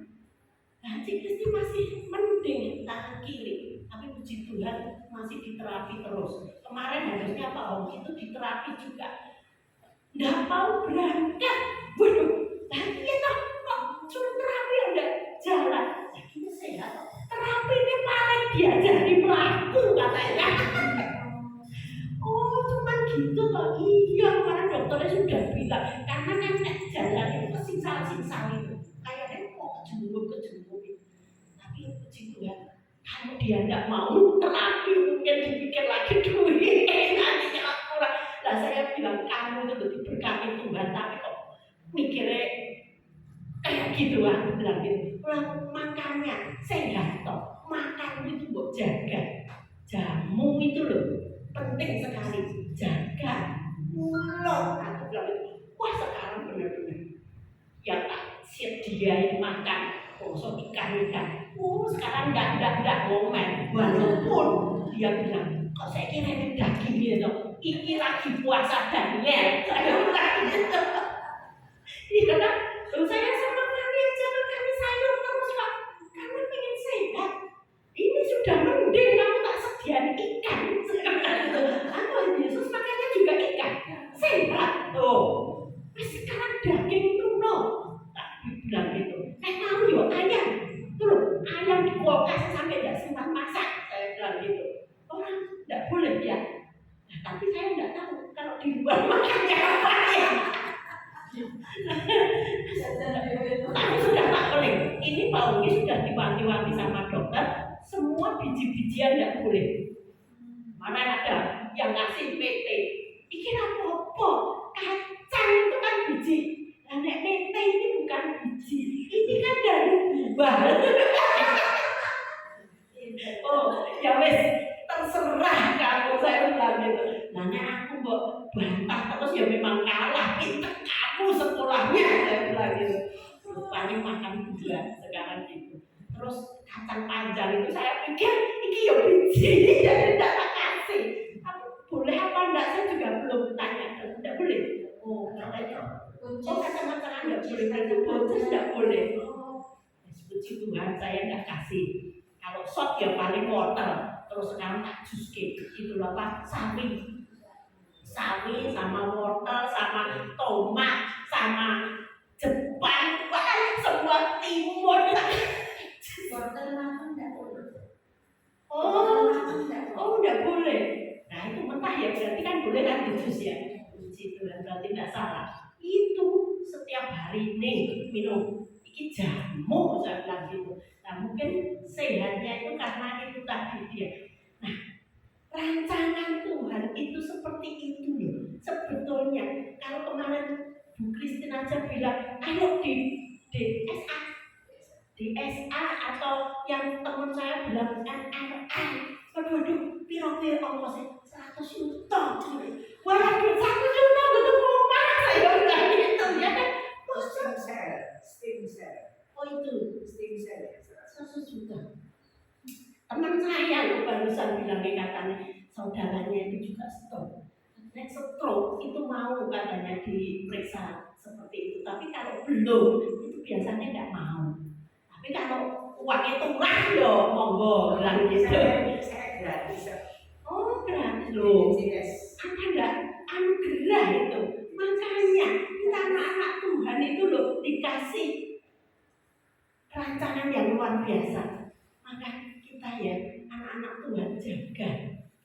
Nah, Cik Kristi masih mending tangan kiri, tapi puji Tuhan masih diterapi terus. Kemarin harusnya Pak Om itu diterapi juga, nggak mau berangkat. Waduh, lagi ya kok suruh terapi udah jalan. Jadi sehat, terapi ini paling dia jadi pelaku katanya. Oh, cuman gitu toh. Iya, kemarin dokternya sudah bilang, karena kan jalan itu kesingsal-singsal itu. Kayaknya kok kejemur. Tapi puji Tuhan, kalau dia tidak mau terapi mungkin dipikir lagi duit nantinya kurang. Nah saya bilang kamu itu diberkati Tuhan, tapi kok mikirnya kayak gitu, aku bilang gitu. Makanya sehat toh, penting sekali jaga mulut. Aku bilang itu, wah sekarang benar-benar yang tak sediain makan, kosong ikan-ikan. Sekarang enggak ngomen. Walaupun dia bilang, kok saya kira ini daging gitu, ini lagi puasa Daniel. Saya bilang gitu. Iya karena saya sama kami aja kami sayur terus Pak. Kami pengen sehat. Ini sudah mending kamu tak sediain ikan. Aku Yesus makanya juga ikan. Sehat. Sekarang daging itu no. Tak bilang gitu. Mau yo ayam. Terus ayam di kulkas sampai tidak sempat masak. Saya bilang gitu. Orang tidak boleh ya. Nah, tapi saya tidak tahu kalau di luar makannya apa ya. Tapi sudah tak boleh. Ini Pak Ugi sudah diwanti-wanti sama dokter. Semua biji-bijian tidak boleh. Mana ada yang ngasih PT. Ini apa-apa. Kacang itu kan biji. Nah, nek PT ini bukan biji. Ini kan dari buah. Ya wes terserah kamu, saya bilang gitu. Nah, nek aku mbok bantah terus ya memang kalah. Pinter kamu sekolahnya, saya bilang gitu. Rupanya makan buah sekarang gitu. Terus kacang panjang itu saya pikir ini ya biji, jadi tidak tak kasih. Aku boleh apa enggak, saya juga belum tanya. Tidak boleh. Katanya. Kacang-kacangan tidak boleh, buncis tidak boleh. Puji Tuhan saya tidak kasih. Kalau sop ya paling wortel. Terus sekarang tak jus itu apa? Sawi sama wortel sama tomat sama Jepang, wah semua timun. Wortel makan enggak boleh. Enggak boleh. Nah itu mentah ya, berarti kan boleh kan di jus ya. Puji Tuhan, berarti tidak salah. Itu setiap hari nih minum. Ini jamu saya bilang gitu. Nah mungkin sehatnya itu karena itu tadi dia. Nah rancangan Tuhan itu seperti itu loh. Sebetulnya kalau kemarin Bu Christine aja bilang, ayo di SA atau yang teman saya bilang MRA. Waduh, piro-piro ongkosnya 100 juta. Wah, 1 juta betul rumah saya bilang gitu ya kan. Stem cell. Oh itu Stem cell. 100 juta. Teman saya loh barusan bilang katanya saudaranya itu juga stroke. Nek stroke itu mau katanya diperiksa seperti itu. Tapi kalau belum itu biasanya tidak mau. Tapi kalau uangnya turun yo monggo bilang gitu. Saya gratis. Oh gratis loh. Apa enggak anugerah itu. Makanya kita anak-anak Tuhan itu loh dikasih rancangan yang luar biasa. Maka kita ya anak-anak Tuhan jaga.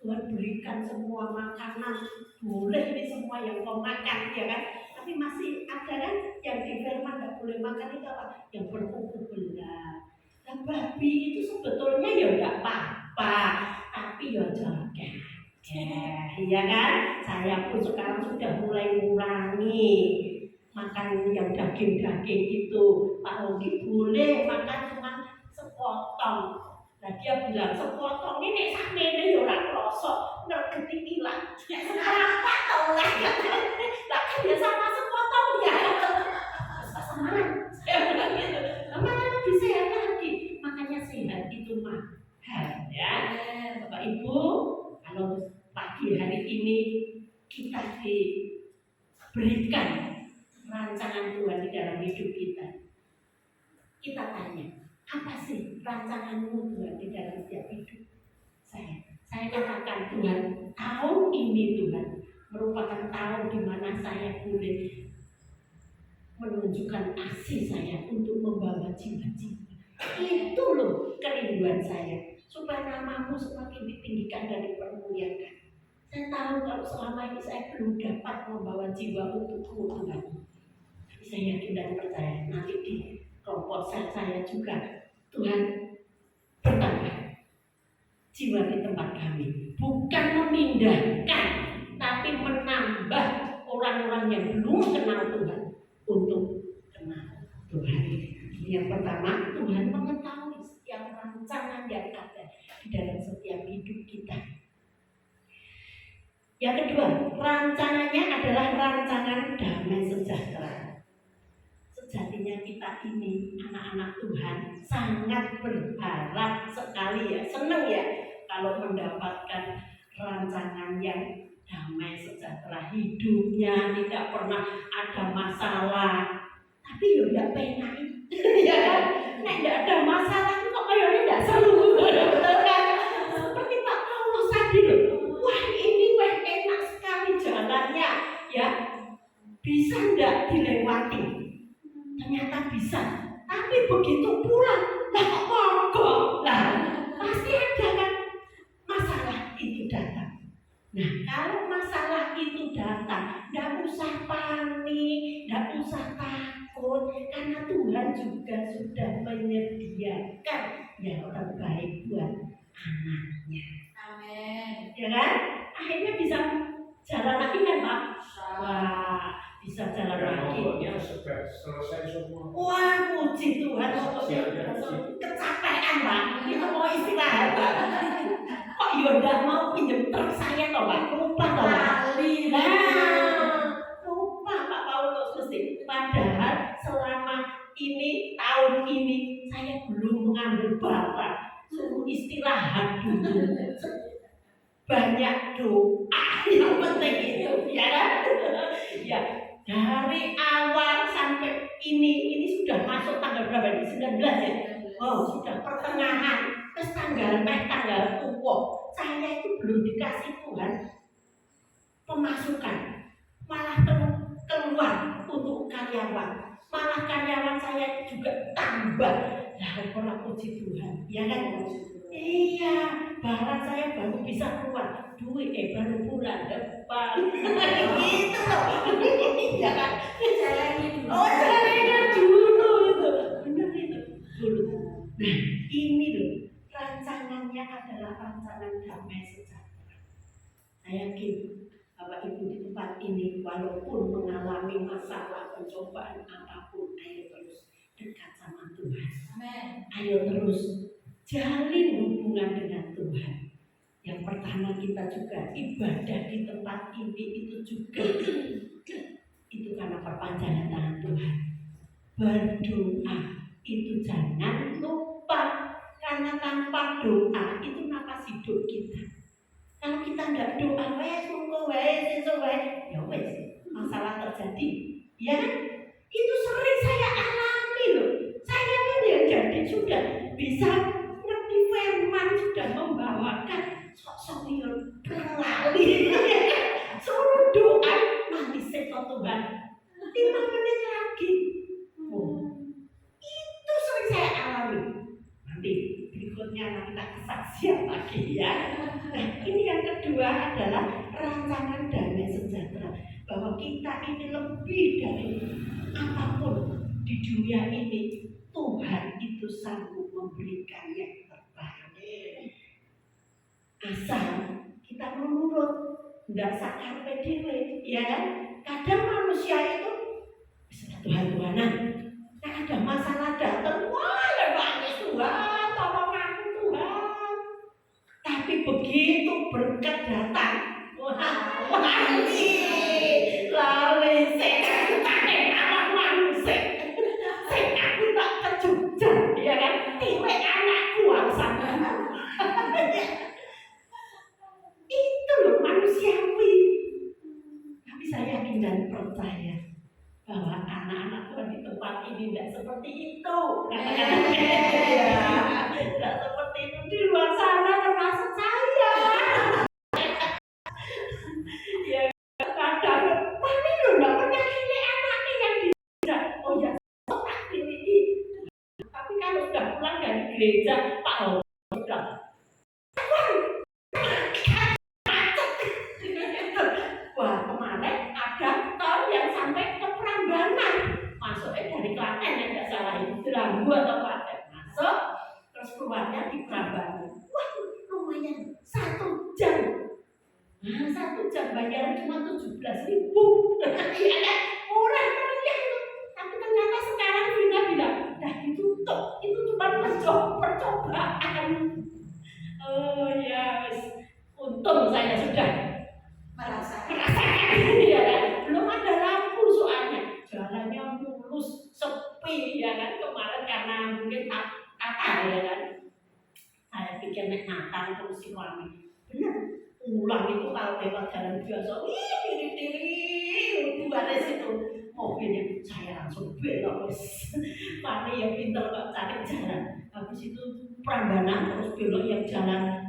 Tuhan berikan semua makanan, boleh ini semua yang kau makan ya kan. Tapi masih ada kan yang di firman tidak boleh makan itu apa? Yang berkuku belah. Nah babi itu sebetulnya ya tidak apa-apa, tapi ya jaga. Iya kan? Saya pun sekarang sudah mulai mengurangi makan yang daging-daging itu. Pak Ogi boleh makan cuma sepotong. Nah dia bilang sepotong ini sampe ini ya ora krosok, ngerti ilang. Apa tau lah. Lah kan ya sama sepotong ya. Semangat. Saya bilang gitu. Mana lebih sehat lagi. Makanya sehat itu mahal ya. Bapak Ibu, kalau pagi hari ini kita diberikan rancangan Tuhan di dalam hidup kita. Kita tanya, apa sih rancanganmu Tuhan di dalam setiap hidup saya katakan Tuhan, tahun ini Tuhan merupakan tahun di mana saya boleh menunjukkan kasih saya untuk membawa jiwa-jiwa. Itu loh kerinduan saya, supaya namamu semakin ditinggikan dan dipermuliakan. Saya tahu kalau selama ini saya belum dapat membawa jiwa untukmu Tuhan. Tapi saya yakin dan percaya nanti di kelompok saya juga Tuhan bertambah jiwa di tempat kami, bukan memindahkan tapi menambah orang-orang yang belum kenal Tuhan untuk kenal Tuhan. Yang pertama, Tuhan mengetahui setiap rancangan yang ada di dalam setiap hidup kita. Yang kedua, rancangannya adalah rancangan damai sejahtera. Sejatinya kita ini anak-anak Tuhan sangat berharap sekali ya, senang ya kalau mendapatkan rancangan yang damai sejahtera, hidupnya tidak pernah ada masalah. Tapi ya tidak penak, ya kan? Nah, tidak ada masalah itu kok kayaknya tidak seru, betul kan? Seperti Pak Paulus tadi loh, wah ini wah enak sekali jalannya, ya bisa tidak dilewati? Ternyata bisa. Tapi begitu pulang, lah kok mogok? Lah pasti ada kan masalah itu datang. Nah, kalau masalah itu datang, tidak usah panik, tidak usah takut, karena Tuhan juga sudah menyediakan yang terbaik buat anaknya. Amin. Ya kan? Akhirnya bisa jalan lagi kan, Pak? Wah, bisa jalan lagi. Pokoknya sudah selesai semua. Wah, puji Tuhan, pokoknya kecapean, Pak. Itu mau istirahat, Pak. Kok Yoda mau pinjam truk saya toh, Pak? Lupa toh, Pak. Lupa Pak Paulus mesti. Padahal selama ini tahun ini saya belum mengambil bapak. Suruh istirahat dulu. Banyak doa yang penting itu, ya kan? Ya, dari awal sampai ini sudah masuk tanggal berapa ini? 19 ya? Oh, sudah pertengahan. Terus tanggal tua, saya itu belum dikasih Tuhan pemasukan, malah keluar untuk karyawan, malah karyawan saya juga tambah. Lah, orang puji Tuhan, ya kan? Iya, barang saya baru bisa keluar, duit baru bulan depan. Gitu loh, ya kan? Jalani dulu. Oh, jalani dulu itu, benar itu dulu. Nah, ini loh. Rancangannya adalah rancangan damai sejahtera. Saya yakin Bapak Ibu di tempat ini walaupun mengalami masalah pencobaan apapun, ayo terus dekat sama Tuhan. Amin. Ayo terus jalin hubungan dengan Tuhan. Yang pertama kita juga ibadah di tempat ini itu juga itu karena perpanjangan tangan Tuhan. Berdoa itu jangan lupa. Karena tanpa doa itu napas hidup kita. Kalau kita tidak doa, ya wes, masalah terjadi. Ya kan? Itu sering saya alami loh. Saya kan ya jadi sudah bisa ngerti firman, sudah membawakan sok-sok yang berlali. Suruh doa, nanti seto Tuhan. 5 menit lagi. Oh, itu sering saya alami. Nanti berikutnya kita kesaksian lagi ya. Nah, ini yang kedua adalah rancangan damai sejahtera, bahwa kita ini lebih dari apapun di dunia ini, Tuhan itu sanggup memberikan yang terbaik. Asal kita menurut, tidak sakar PDW, ya kan? Kadang manusia itu bisa Tuhan-Tuhanan. Nah, ada masalah datang, wah ya nangis Tuhan, tolong aku Tuhan. Tapi begitu berkat datang, wah wani, lali saya pakai anak manusia, saya aku tak kejujur, ya kan? Tipe anakku sama. Itu loh manusiawi. Tapi saya yakin dan percaya bahwa anak-anak Tuhan di tempat ini tidak seperti itu. Tidak seperti itu di luar sana, termasuk saya. Ya kadang, mami lo tidak pernah ini anaknya yang tidak. Oh ya, tak ini. Tapi kalau sudah pulang dari gereja, Pak Ho sudah. Wah, kemarin ada tahun yang sampai ke Prambanan, masuknya dari Klaten yang tidak salah itu Rambu atau Klaten, masuk terus keluarnya di Prambanan. Wah, lumayan 1 jam. Nah, 1 jam bayaran cuma 17.000. Ya kan? Murah meriah itu. Tapi ternyata sekarang kita bilang dah ditutup. Itu cuma percobaan. Oh ya, wis. Untung saya sudah ya kan. Saya pikir nek Natal terus si suami. Benar. Ulang itu kalau lewat jalan biasa, diri bukan situ mobilnya saya langsung belok wes. Pak ya pinter kok cari jalan. Habis itu Prambanan terus belok yang jalan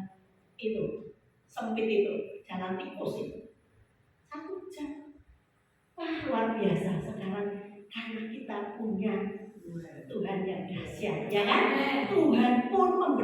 itu sempit itu jalan tikus itu 1 jam. Wah luar biasa sekarang karena kita punya Tuhan yang dahsyat, ya kan? Tuhan pun memberi